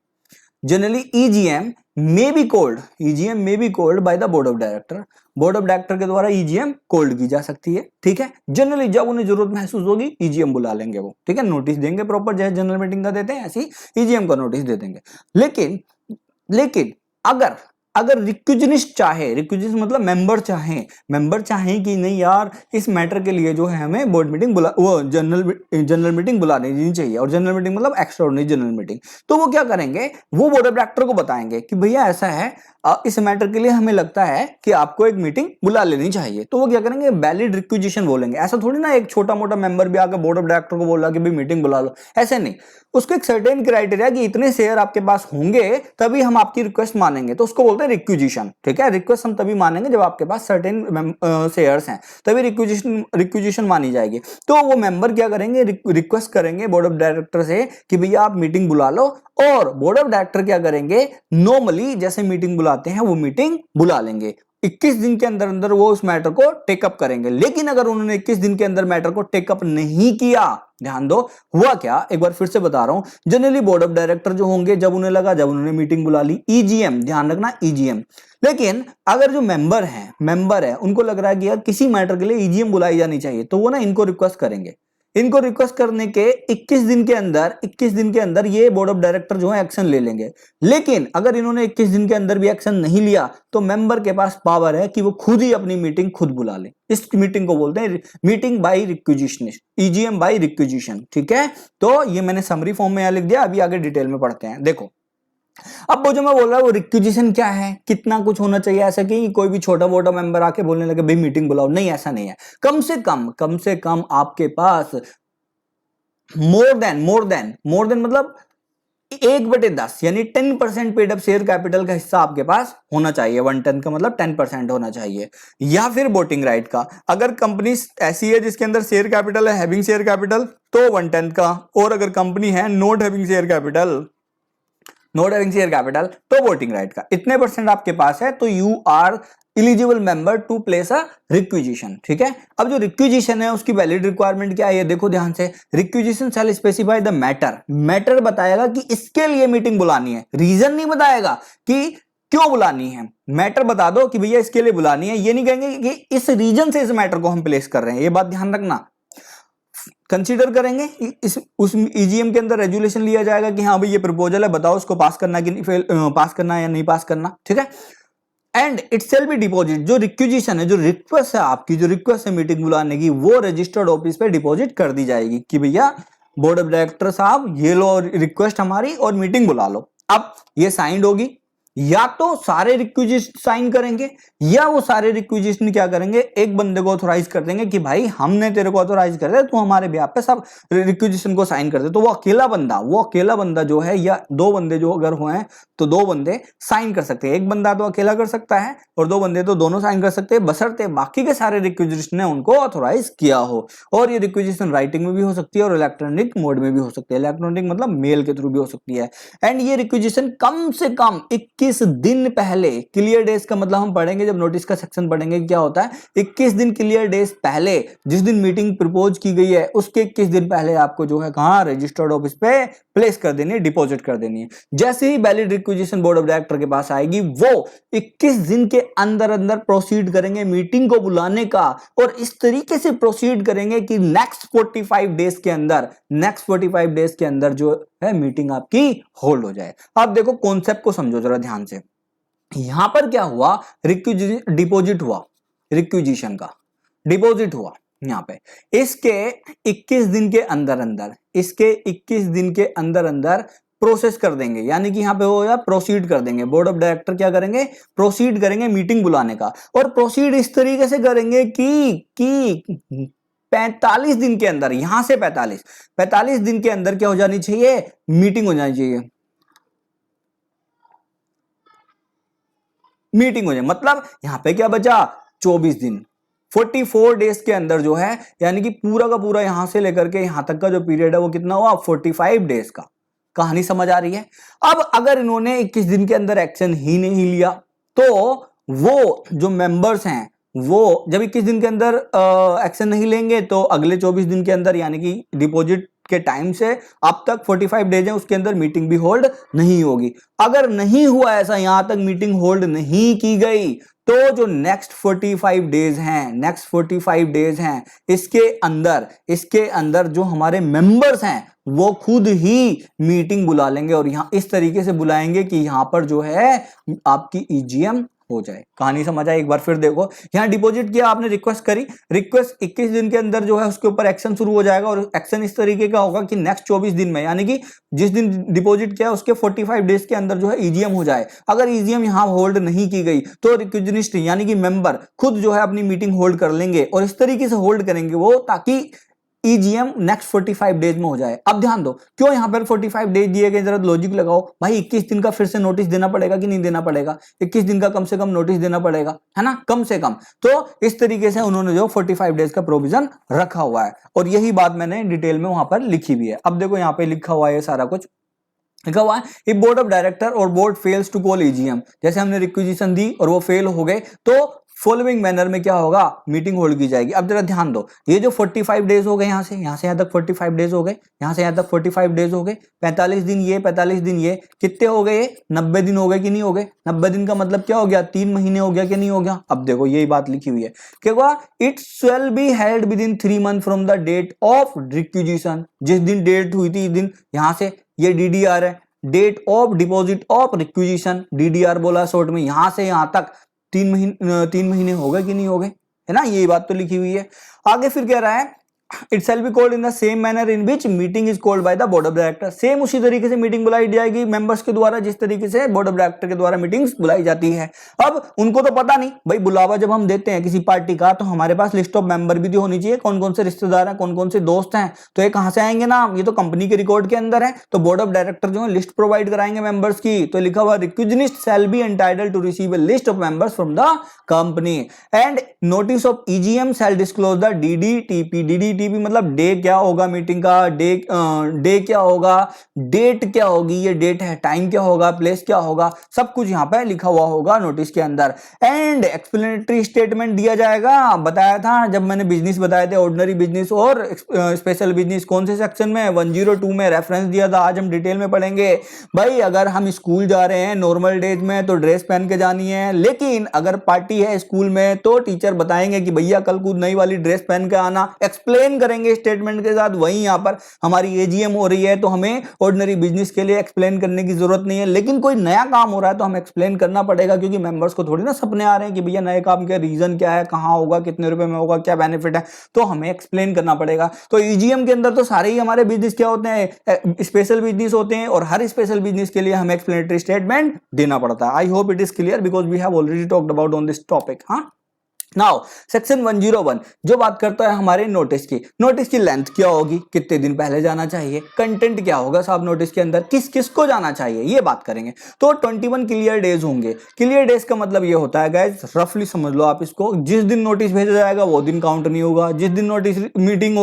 Generally EGM may be called by the board of director. Board of director के द्वारा ईजीएम कॉल्ड की जा सकती है। ठीक है, जनरली जब उन्हें जरूरत महसूस होगी ईजीएम बुला लेंगे वो। ठीक है, नोटिस देंगे प्रॉपर, जैसे जनरल मीटिंग का देते हैं ऐसी ईजीएम का नोटिस दे देंगे। लेकिन अगर रिक्विजिनिस्ट चाहे, रिक्विजिनिस्ट मतलब मेंबर चाहे कि नहीं यार, इस मैटर के लिए जो है हमें बोर्ड मीटिंग जनरल मीटिंग बुला देनी चाहिए, और जनरल मीटिंग मतलब एक्स्ट्राऑर्डिनरी जनरल मीटिंग, तो वो क्या करेंगे? वो बोर्ड ऑफ डायरेक्टर को बताएंगे कि भैया ऐसा है, इस मैटर के लिए हमें लगता है कि आपको एक मीटिंग बुला लेनी चाहिए। तो वो क्या करेंगे? वैलिड रिक्विजिशन बोलेंगे। ऐसा थोड़ी ना एक छोटा मोटा मेंबर भी आकर बोर्ड ऑफ डायरेक्टर को बोल रहा कि भाई मीटिंग बुला लो, ऐसे नहीं। उसको एक सर्टेन क्राइटेरिया कि इतने शेयर आपके पास होंगे तभी हम आपकी रिक्वेस्ट मानेंगे, तो उसको बोलते हैं रिक्विजिशन। ठीक है, रिक्वेस्ट हम तभी मानेंगे जब आपके पास सर्टेन शेयर्स हैं, तभी रिक्विजिशन मानी जाएगी। तो वो मेंबर क्या करेंगे? रिक्वेस्ट करेंगे बोर्ड ऑफ डायरेक्टर से कि भैया आप मीटिंग बुला लो, और बोर्ड ऑफ डायरेक्टर क्या करेंगे? नॉर्मली जैसे मीटिंग बुलाते हैं वो मीटिंग बुला लेंगे। 21 दिन के अंदर अंदर वो उस मैटर को टेकअप करेंगे। लेकिन अगर उन्होंने 21 दिन के अंदर मैटर को टेकअप नहीं किया, ध्यान दो, हुआ क्या? एक बार फिर से बता रहा हूं। जनरली बोर्ड ऑफ डायरेक्टर जो होंगे, जब उन्होंने मीटिंग बुला ली, ईजीएम, ध्यान रखना ईजीएम। लेकिन अगर जो मेंबर है उनको लग रहा है कि यार किसी मैटर के लिए ईजीएम बुलाई जानी चाहिए, तो वो ना इनको रिक्वेस्ट करेंगे। इनको रिक्वेस्ट करने के 21 दिन के अंदर ये बोर्ड ऑफ डायरेक्टर जो है एक्शन ले लेंगे। लेकिन अगर इन्होंने 21 दिन के अंदर भी एक्शन नहीं लिया, तो मेंबर के पास पावर है कि वो खुद ही अपनी मीटिंग खुद बुला ले। इस मीटिंग को बोलते हैं meeting by requisition, EGM by requisition. ठीक है, तो ये मैंने समरी फॉर्म में यहां लिख दिया। अभी आगे डिटेल में पढ़ते हैं। देखो, अब वो जो मैं बोल रहा हूं, वो रिक्विजिशन क्या है, कितना कुछ होना चाहिए। ऐसा कि कोई भी छोटा मोटा मेंबर आके बोलने लगे भाई मीटिंग बुलाओ, नहीं, ऐसा नहीं है। कम से कम आपके पास मोर देन मतलब 1/10 यानी 10% पेड अप शेयर कैपिटल का हिस्सा आपके पास होना चाहिए। 1/10 का मतलब 10% होना चाहिए, या फिर वोटिंग राइट का। अगर कंपनी ऐसी है जिसके अंदर शेयर कैपिटल है, हैविंग शेयर कैपिटल, तो 1/10 का। और अगर कंपनी है नॉट हैविंग शेयर कैपिटल तो वोटिंग राइट का। इतने % आपके पास है तो you are eligible member to place a requisition. ठीक है, अब जो रिक्विजिशन है उसकी वैलिड रिक्वायरमेंट क्या है, ये देखो ध्यान से। Requisition shall specify the matter बताएगा कि इसके लिए मीटिंग बुलानी है, रीजन नहीं बताएगा कि क्यों बुलानी है। मैटर बता दो कि भैया इसके लिए बुलानी है, ये नहीं कहेंगे कि इस रीजन से इस मैटर को हम प्लेस कर रहे हैं। ये बात ध्यान रखना। कंसीडर करेंगे, इस उस ईजीएम के अंदर रेजुलेशन लिया जाएगा कि हाँ भाई ये प्रपोजल है, बताओ उसको पास करना कि पास करना है या नहीं पास करना, ठीक है। And it shall be deposit, जो रिक्विजिशन है, जो रिक्वेस्ट है आपकी, जो रिक्वेस्ट है मीटिंग बुलाने की, वो रजिस्टर्ड ऑफिस पे डिपॉजिट कर दी जाएगी कि भैया बोर्ड ऑफ डायरेक्टर साहब ये लो रिक्वेस्ट हमारी और मीटिंग बुला लो। अब ये साइंड होगी, या तो सारे रिक्विजिशन साइन करेंगे या वो सारे रिक्विजिशन क्या करेंगे, एक बंदे को ऑथोराइज कर देंगे कि भाई हमने तेरे को ऑथोराइज कर दिया, तू हमारे बिहाफ पे सब रिक्विजिशन को साइन कर दे। तो वो अकेला बंदा जो है, या दो बंदे जो अगर हुए तो दो बंदे साइन कर सकते हैं। एक बंदा तो अकेला कर सकता है और दो बंदे तो दोनों साइन कर सकते हैं, बशर्ते बाकी के सारे रिक्विजिशन ने उनको ऑथोराइज किया हो। और ये रिक्विजिशन राइटिंग में भी हो सकती है और इलेक्ट्रॉनिक मोड में भी हो सकती है। इलेक्ट्रॉनिक मतलब मेल के थ्रू भी हो सकती है। एंड ये रिक्विजिशन कम से कम 21 दिन पहले, क्लियर डेज का मतलब हम पढ़ेंगे जब नोटिस का सेक्शन पढ़ेंगे क्या होता है, 21 दिन क्लियर डेज पहले, जिस दिन मीटिंग प्रपोज की गई है उसके 21 दिन पहले आपको जो है कहां, रजिस्टर्ड ऑफिस पे प्लेस कर देनी है, डिपॉजिट कर देनी है। जैसे ही valid requisition board of director के पास आएगी, वो 21 दिन के अंदर अंदर प्रोसीड करेंगे मीटिंग को बुलाने का, और इस तरीके से प्रोसीड करेंगे कि नेक्स्ट 45 डेज के अंदर जो है मीटिंग आपकी होल्ड हो जाए। अब देखो कॉन्सेप्ट को समझो जरा ध्यान से। यहां पर क्या हुआ, डिपॉजिट हुआ, रिक्विजिशन का डिपॉजिट हुआ यहां पे, इसके 21 दिन के अंदर अंदर प्रोसेस कर देंगे, यानी कि यहां पे हो या प्रोसीड कर देंगे। बोर्ड ऑफ डायरेक्टर क्या करेंगे, प्रोसीड करेंगे मीटिंग बुलाने का, और प्रोसीड इस तरीके से करेंगे कि 45 दिन के अंदर, यहां से 45 दिन के अंदर क्या हो जानी चाहिए, मीटिंग हो जानी चाहिए, मीटिंग हो जाए। मतलब यहां पे क्या बचा, 24 दिन, 44 डेज के अंदर जो है, यानी कि पूरा का पूरा यहां से लेकर के यहां तक का जो पीरियड है वो कितना हुआ, 45 डेज का। कहानी समझ आ रही है। अब अगर इन्होंने 21 दिन के अंदर एक्शन ही नहीं लिया, तो वो जो मेंबर्स हैं वो जब 21 दिन के अंदर एक्शन नहीं लेंगे, तो अगले 24 दिन के अंदर, यानी कि डिपॉजिट के टाइम से अब तक 45 डेज है, उसके अंदर मीटिंग भी होल्ड नहीं होगी। अगर नहीं हुआ ऐसा, यहां तक मीटिंग होल्ड नहीं की गई, तो जो नेक्स्ट 45 डेज हैं, इसके अंदर जो हमारे मेंबर्स हैं वो खुद ही मीटिंग बुला लेंगे, और यहां इस तरीके से बुलाएंगे कि यहां पर जो है आपकी ईजीएम हो जाए। कहानी समझ आए। एक बार फिर देखो, यहां डिपॉजिट किया आपने, रिक्वेस्ट करी, रिक्वेस्ट 21 दिन के अंदर जो है उसके ऊपर एक्शन शुरू हो जाएगा, और एक्शन इस तरीके का होगा कि नेक्स्ट 24 दिन में, यानी कि जिस दिन डिपॉजिट किया उसके 45 डेज के अंदर जो है ईजीएम हो जाए। अगर ईजीएम यहां होल्ड नहीं की गई, तो रिक्विजिनिस्ट यानी कि मेंबर खुद जो है अपनी मीटिंग होल्ड कर लेंगे, और इस तरीके से होल्ड करेंगे वो, ताकि ईजीएम नेक्स्ट 45 डेज में हो जाए। अब ध्यान दो, क्यों यहां पर 45 डेज दिए गए, जरा लॉजिक लगाओ भाई। 21 दिन का फिर से नोटिस देना पड़ेगा कि नहीं देना पड़ेगा, 21 दिन का कम से कम नोटिस देना पड़ेगा, है ना, कम से कम। तो इस तरीके से उन्होंने जो 45 डेज का प्रोविजन रखा हुआ है, और यही बात मैंने डिटेल में वहां पर लिखी भी है। अब देखो यहां पे लिखा हुआ है सारा कुछ, लिखा हुआ है इफ बोर्ड ऑफ डायरेक्टर और board fails to call EGM, जैसे हमने रिक्विजिशन दी और वो फेल हो गए, तो फॉलोइंग मैनर में क्या होगा, मीटिंग होल्ड की जाएगी। अब जरा ध्यान दो, ये जो 45 डेज हो गए, यहां से यहां तक 45 डेज हो गए, यहां से यहां तक 45 डेज हो गए, 45 दिन ये, 45 दिन ये, कितने हो गए, 90 दिन हो गए कि नहीं हो गए। 90 दिन का मतलब क्या हो गया, 3 महीने हो गया कि नहीं हो गया। अब देखो यही बात लिखी हुई है, क्या हुआ, it shall be held within 3 month from the date of requisition. जिस दिन डेट हुई थी, इस दिन, यहां से ये डीडीआर है, date of deposit of requisition, DDR बोला शॉर्ट में। यहां से यहां तक 3 महीने हो गए कि नहीं हो गए, है ना, ये बात तो लिखी हुई है। आगे फिर कह रहा है, it shall be called in the same manner in which meeting is called by the board of director. Same उसी तरीके से मीटिंग बुलाई जाएगी मेंबर्स के द्वारा, जिस तरीके से बोर्ड ऑफ डायरेक्टर के द्वारा मीटिंग्स बुलाई जाती है। अब उनको तो पता नहीं भाई, बुलावा जब हम देते हैं किसी पार्टी का, तो हमारे पास लिस्ट ऑफ मेंबर भी तो होनी चाहिए, कौन कौन से रिश्तेदार हैं, कौन कौन से दोस्त हैं। तो ये कहां से आएंगे ना, ये तो कंपनी के रिकॉर्ड के अंदर है। तो बोर्ड ऑफ डायरेक्टर जो है लिस्ट प्रोवाइड कराएंगे मेंबर्स की। तो लिखा हुआ, requisitionist shall be entitled to receive a list of members from the company and notice of EGM shall disclose the DDTP. DDTP मतलब डे क्या होगा मीटिंग का, डे क्या होगा, डेट क्या होगी, ये डेट है, टाइम क्या होगा, प्लेस क्या होगा, सब कुछ यहां पे लिखा हुआ होगा नोटिस के अंदर। एंड एक्सप्लेनेटरी स्टेटमेंट दिया जाएगा। बताया था जब मैंने बिजनेस बताए थे, ऑर्डिनरी बिजनेस और स्पेशल बिजनेस, कौन से सेक्शन में, 102 में रेफरेंस दिया था। आज हम डिटेल में पढ़ेंगे। भाई अगर हम स्कूल जा रहे हैं नॉर्मल डेज में तो ड्रेस पहन के जानी है, लेकिन अगर पार्टी है स्कूल में तो टीचर बताएंगे कि भैया कल को नई वाली ड्रेस पहन के आना। एक्सप्लेन एक्सप्लेन करेंगे स्टेटमेंट के साथ। वहीं यहाँ पर हमारी एजीएम हो रही है तो हमें ऑर्डिनरी बिजनेस के लिए एक्सप्लेन करने की जरूरत नहीं है, लेकिन कोई नया काम हो रहा है तो हमें एक्सप्लेन करना पड़ेगा, क्योंकि मेंबर्स को थोड़ी ना सपने आ रहे हैं कि भैया नए काम का रीजन क्या है, कहां होगा, कितने रुपए में होगा, क्या बेनिफिट है, तो हमें एक्सप्लेन करना पड़ेगा। तो ईजीएम के अंदर तो सारे ही हमारे बिजनेस क्या होते हैं, स्पेशल बिजनेस होते हैं, और हर स्पेशल बिजनेस के लिए हमें एक्सप्लेनेटरी स्टेटमेंट देना पड़ता है। I hope it is clear because we have already talked about on this topic. हाँ, नाउ सेक्शन 101 जो बात करता है हमारे नोटिस की लेंथ क्या होगी, कितने दिन पहले जाना चाहिए, कंटेंट क्या होगा साहब नोटिस के अंदर, किस किस को जाना चाहिए, ये बात करेंगे। तो 21 क्लियर डेज होंगे। क्लियर डेज का मतलब ये होता है गाइस, रफली समझ लो आप इसको, जिस दिन नोटिस भेजा जाएगा वो दिन काउंट नहीं होगा, जिस दिन नोटिस मीटिंग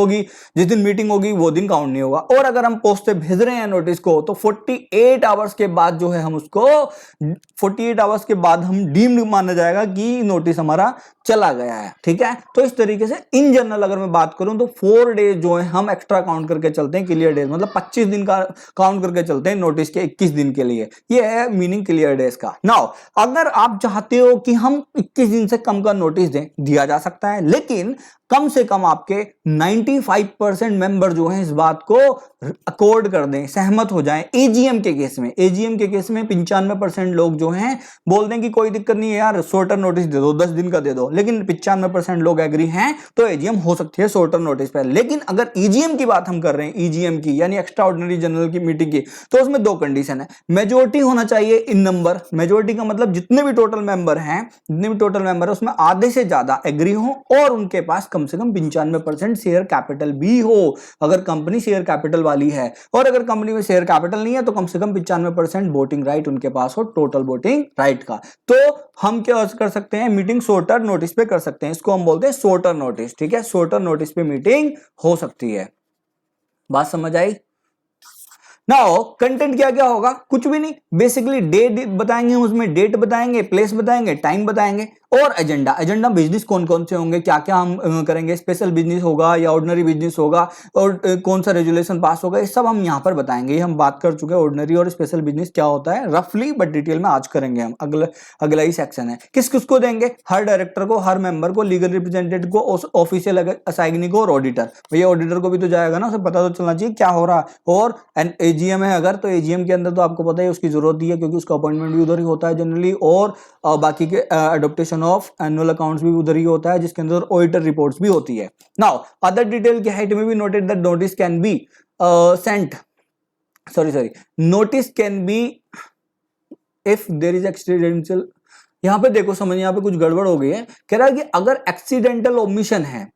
होगी वो दिन काउंट नहीं होगा। और अगर हम पोस्ट से भेज रहे हैं नोटिस को तो 48 आवर्स के बाद जो है हम उसको 48 आवर्स के बाद हम डीम्ड माना जाएगा कि नोटिस हमारा चला गया है। ठीक है, तो इस तरीके से इन जनरल अगर मैं बात करूं तो 4 डेज जो है हम एक्स्ट्रा काउंट करके चलते हैं क्लियर डेज, मतलब 25 दिन का काउंट करके चलते हैं नोटिस के 21 दिन के लिए। ये है मीनिंग क्लियर डेज का। नाउ अगर आप चाहते हो कि हम 21 दिन से कम का नोटिस दें, दिया जा सकता है, लेकिन कम से कम आपके 95% मेंबर जो हैं इस बात को अकॉर्ड कर दें, सहमत हो जाएं। एजीएम के केस में 95% लोग जो हैं बोल दें कि कोई दिक्कत नहीं है यार, शॉर्टर नोटिस दे दो, 10 दिन का दे दो, लेकिन 95% लोग एग्री हैं तो एजीएम हो सकती है शॉर्टर नोटिस पर। लेकिन अगर ईजीएम की बात हम कर रहे हैं, ईजीएम की यानी एक्स्ट्रा ऑर्डिनरी जनरल की मीटिंग की, तो उसमें 2 कंडीशन है। मेजोरिटी होना चाहिए इन नंबर, मेजोरिटी का मतलब जितने भी टोटल मेंबर हैं उसमें आधे से ज्यादा एग्री हो और उनके पास कम से कम 95% शेयर कैपिटल भी हो, अगर कंपनी शेयर कैपिटल वाली है। और अगर कंपनी में शेयर कैपिटल नहीं है तो कम से कम 95% वोटिंग राइट उनके पास हो, टोटल वोटिंग राइट का। तो हम क्या कर सकते हैं, मीटिंग शॉर्टर नोटिस पे कर सकते हैं, इसको हम बोलते हैं शॉर्टर नोटिस। ठीक है, शॉर्टर नोटिस पे मीटिंग हो सकती है। बात समझ आई? नाउ कंटेंट क्या क्या होगा, कुछ भी नहीं, बेसिकली डेट बताएंगे, उसमें डेट बताएंगे, प्लेस बताएंगे, टाइम बताएंगे, और एजेंडा बिजनेस कौन कौन से होंगे, क्या क्या हम करेंगे, स्पेशल बिजनेस होगा या ऑर्डिनरी बिजनेस होगा, और कौन सा रेजुलेशन पास होगा, ये सब हम यहाँ पर बताएंगे। ये हम बात कर चुके हैं ऑर्डिनरी और स्पेशल बिजनेस क्या होता है रफली, बट डिटेल में आज करेंगे हम, अगला ही सेक्शन है। किस किस को देंगे, हर डायरेक्टर को, हर मेंबर को, लीगल रिप्रेजेंटेटिव को, ऑफिशियल असाइनी को और ऑडिटर। भैया ऑडिटर को भी तो जाएगा ना, उसे पता तो चलना चाहिए क्या हो रहा है। और एजीएम है अगर, तो एजीएम के अंदर तो आपको पता है उसकी जरूरत ही है, क्योंकि उसका अपॉइंटमेंट भी उधर ही होता है जनरली, और बाकी के एडॉप्टेशन ऑफ एनुअल अकाउंट्स भी उधर ही होता है, जिसके अंदर ऑडिटर रिपोर्ट्स भी होती है। नाउ अदर डिटेल क्या है, it may be noted that notice can be sent, notice can be if there is accidental. यहां पे देखो समझ, यहां पे कुछ गड़बड़ हो गई है। कह रहा है कि अगर एक्सीडेंटल ओमिशन है,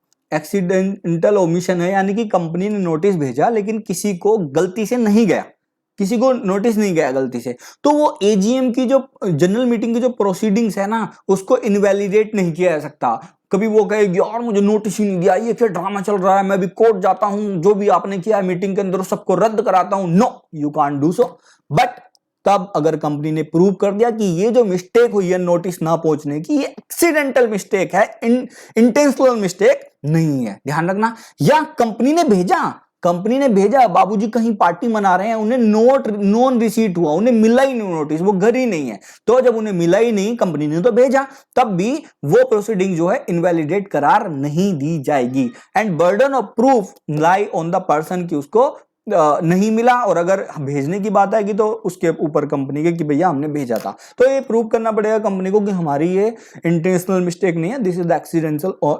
यानी कि कंपनी ने नोटिस भेजा लेकिन किसी को गलती से नहीं गया, किसी को नोटिस नहीं गया गलती से, तो वो एजीएम की जो जनरल मीटिंग की जो प्रोसीडिंग्स है ना, उसको इनवैलिडेट नहीं किया जा सकता। कभी वो कहेगी यार मुझे नोटिस ही नहीं दिया, ये क्या ड्रामा चल रहा है, मैं भी कोर्ट जाता हूं, जो भी आपने किया है मीटिंग के अंदर सबको रद्द कराता हूं। No, you can't do so. But तब अगर कंपनी ने प्रूव कर दिया कि ये जो मिस्टेक हुई है नोटिस ना पहुंचने की, ये एक्सीडेंटल मिस्टेक है, इंटेंशनल मिस्टेक नहीं है, ध्यान रखना। या कंपनी ने भेजा बाबूजी कहीं पार्टी मना रहे हैं, उन्हें नॉन रिसीट हुआ, उन्हें मिला ही नहीं नोटिस, वो घर ही नहीं है, तो जब उन्हें मिला ही नहीं, कंपनी ने तो भेजा, तब भी वो प्रोसीडिंग जो है इनवैलिडेट करार नहीं दी जाएगी। And burden of proof lie on the person की उसको नहीं मिला, और अगर भेजने की बात आएगी तो उसके ऊपर कंपनी के कि भैया हमने भेजा था, तो ये प्रूव करना पड़ेगा कंपनी को कि हमारी ये इंटेंशनल मिस्टेक नहीं है, this is the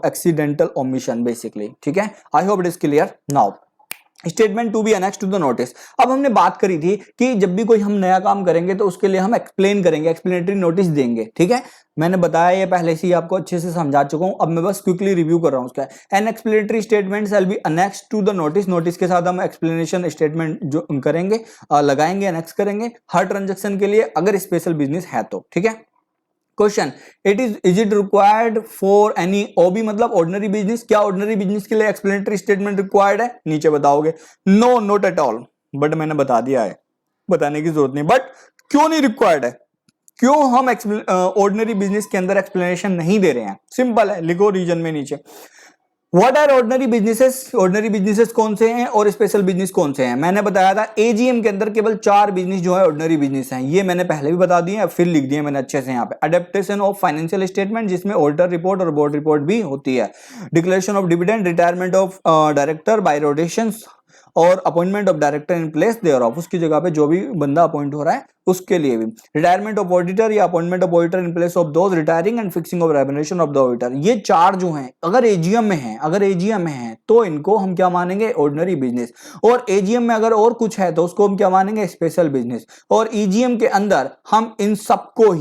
accidental omission basically. ठीक है, I hope it is clear. Now statement to be annex to the notice. अब हमने बात करी थी कि जब भी कोई हम नया काम करेंगे तो उसके लिए हम एक्सप्लेन करेंगे, एक्सप्लेनेटरी नोटिस देंगे। ठीक है, मैंने बताया ये पहले से ही आपको अच्छे से समझा चुका हूं, अब मैं बस क्विकली रिव्यू कर रहा हूं उसका। An explanatory statement shall be annex to the notice, notice के साथ हम एक्सप्लेनेशन स्टेटमेंट जो करेंगे लगाएंगे, अनेक्स करेंगे हर ट्रांजेक्शन के लिए, अगर स्पेशल बिजनेस है तो। ठीक है, question, is it required for any OB, मतलब ऑर्डिनरी बिजनेस, क्या ऑर्डिनरी बिजनेस के लिए एक्सप्लेनेटरी स्टेटमेंट रिक्वायर्ड है? नीचे बताओगे no, not at all, but मैंने बता दिया है, बताने की जरूरत नहीं। बट क्यों नहीं रिक्वायर्ड है, क्यों हम ऑर्डिनरी बिजनेस के अंदर एक्सप्लेनेशन नहीं दे रहे हैं? सिंपल है, लिखो रीजन में नीचे। What are ordinary businesses? Ordinary businesses कौन से हैं और स्पेशल बिजनेस कौन से हैं? मैंने बताया था एजीएम के अंदर केवल 4 बिजनेस जो है ऑर्डिनरी बिजनेस हैं, ये मैंने पहले भी बता दिए, अब फिर लिख दिए मैंने अच्छे से यहाँ पे। अडेप्टेशन ऑफ फाइनेंशियल स्टेटमेंट, जिसमें ऑडिटर रिपोर्ट और बोर्ड रिपोर्ट भी होती है। Declaration of dividend, retirement of director by rotation और appointment of director in place thereof, उसकी जगह पे जो भी बंदा अपॉइंट हो रहा है उसके लिए भी। रिटायरमेंट ऑफ ऑडिटर या appointment of auditor in place of those retiring and fixing of remuneration of the auditor. ये 4 जो हैं अगर एजीएम में हैं, तो इनको हम क्या मानेंगे? Ordinary business. और एजीएम में अगर और कुछ है तो उसको हम क्या मानेंगे? Special business. और ईजीएम के अंदर हम इन सबको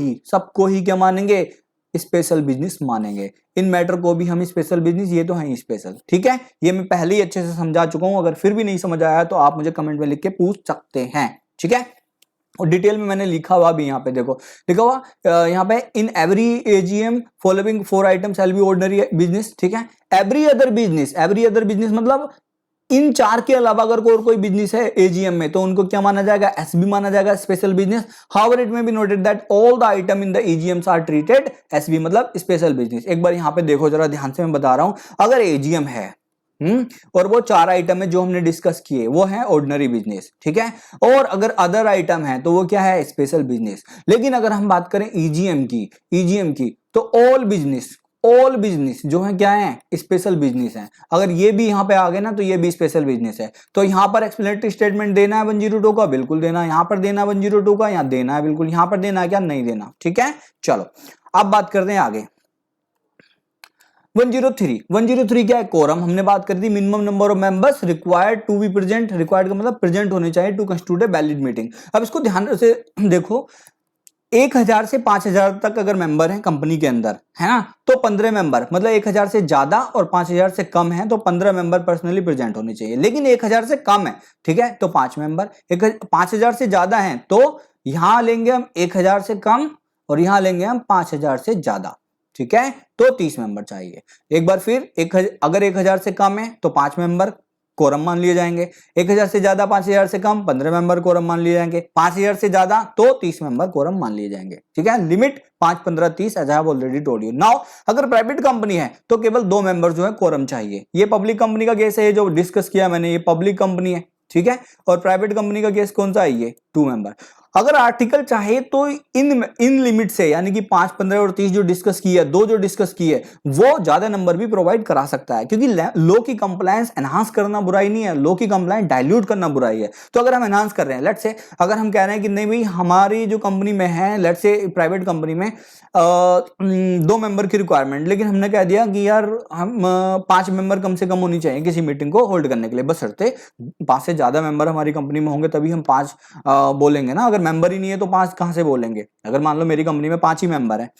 ही क्या मानेंगे? स्पेशल बिजनेस मानेंगे। इन मैटर को भी हम स्पेशल बिजनेस, ये तो है स्पेशल, ठीक है। ये मैं पहले ही अच्छे से समझा चुका हूं, अगर फिर भी नहीं समझ आया तो आप मुझे कमेंट में लिख के पूछ सकते हैं, ठीक है। और डिटेल में मैंने लिखा हुआ भी यहाँ पे देखो, लिखा हुआ यहाँ पे in every AGM following 4 items shall be ordinary business, ठीक है। एवरी अदर बिजनेस मतलब इन 4 के अलावा अगर और कोई बिजनेस है एजीएम में तो उनको क्या माना जाएगा? एसबी माना जाएगा, special business. However it may be noted that all the item in the AGMs are treated SB, मतलब स्पेशल बिजनेस। एक बार यहाँ पे देखो जरा ध्यान से, मैं बता रहा हूं, अगर एजीएम है और वो 4 आइटम है जो हमने डिस्कस किए वो है ऑर्डिनरी बिजनेस, ठीक है। और अगर अदर आइटम है तो वो क्या है? Special business. लेकिन अगर हम बात करें ईजीएम की तो ऑल बिजनेस जो है क्या है? स्पेशल बिजनेस है। अगर ये भी यहाँ पे आ गए ना तो ये भी स्पेशल बिजनेस है। तो यहाँ पर एक्सप्लेनेटरी स्टेटमेंट देना है 102 का, बिल्कुल देना है। यहाँ पर देना है 102 का, यहाँ देना है बिल्कुल। यहाँ पर देना है क्या? नहीं देना, ठीक है। चलो अब बात करते हैं आगे। 103 क्या है? कोरम। हमने बात कर दी minimum number of members required to be present. Required का मतलब प्रेजेंट होने चाहिए to constitute a valid meeting. अब इसको ध्यान से देखो, 1000 से 5000 तक अगर मेंबर हैं कंपनी के अंदर, है ना, तो 15 मेंबर, मतलब 1000 से ज्यादा और 5000 से कम है तो 15 मेंबर पर्सनली प्रेजेंट होने चाहिए। लेकिन 1000 से कम है, ठीक है, तो 5 मेंबर। 5000 से ज्यादा है तो यहां लेंगे हम 1000 से कम और यहां लेंगे हम 5000 से ज्यादा, ठीक है, तो 30 मेंबर चाहिए। एक बार फिर अगर 1000 से कम है तो 5 मेंबर कोरम मान लिए जाएंगे। 1000 से ज्यादा 5000 से कम 15 मेंबर कोरम मान लिए जाएंगे। 5000 से ज्यादा तो 30 मेंबर कोरम मान लिए जाएंगे, ठीक है। Limit 5, 15, 30 as I have already told you. Now अगर प्राइवेट कंपनी है तो केवल 2 मेंबर जो है कोरम चाहिए। ये पब्लिक कंपनी का केस है, जो डिस्कस किया मैंने, ये पब्लिक कंपनी है, ठीक है। और प्राइवेट कंपनी का केस कौन सा है? ये 2 मेंबर। अगर आर्टिकल चाहे तो इन लिमिट से, यानी कि 5, 15 और 30 जो डिस्कस की है, 2 जो डिस्कस की है, वो ज्यादा नंबर भी प्रोवाइड करा सकता है, क्योंकि लॉ की कंप्लायंस एनहांस करना बुराई नहीं है, लॉ की कंप्लायंस डाइल्यूट करना बुराई है। तो अगर हम एनहांस कर रहे हैं, लेट्स से अगर हम कह रहे हैं कि नहीं भाई हमारी जो कंपनी में है, लेट्स से प्राइवेट कंपनी में 2 मेंबर की रिक्वायरमेंट, लेकिन हमने कह दिया कि यार हम 5 मेंबर कम से कम होनी चाहिए किसी मीटिंग को होल्ड करने के लिए, बशर्ते 5 से ज्यादा मेंबर हमारी कंपनी में होंगे तभी हम 5 बोलेंगे ना। अगर मेंबर ही नहीं है तो 5 कहां से बोलेंगे? अगर मान लो मेरी कंपनी में 5 ही मेंबर है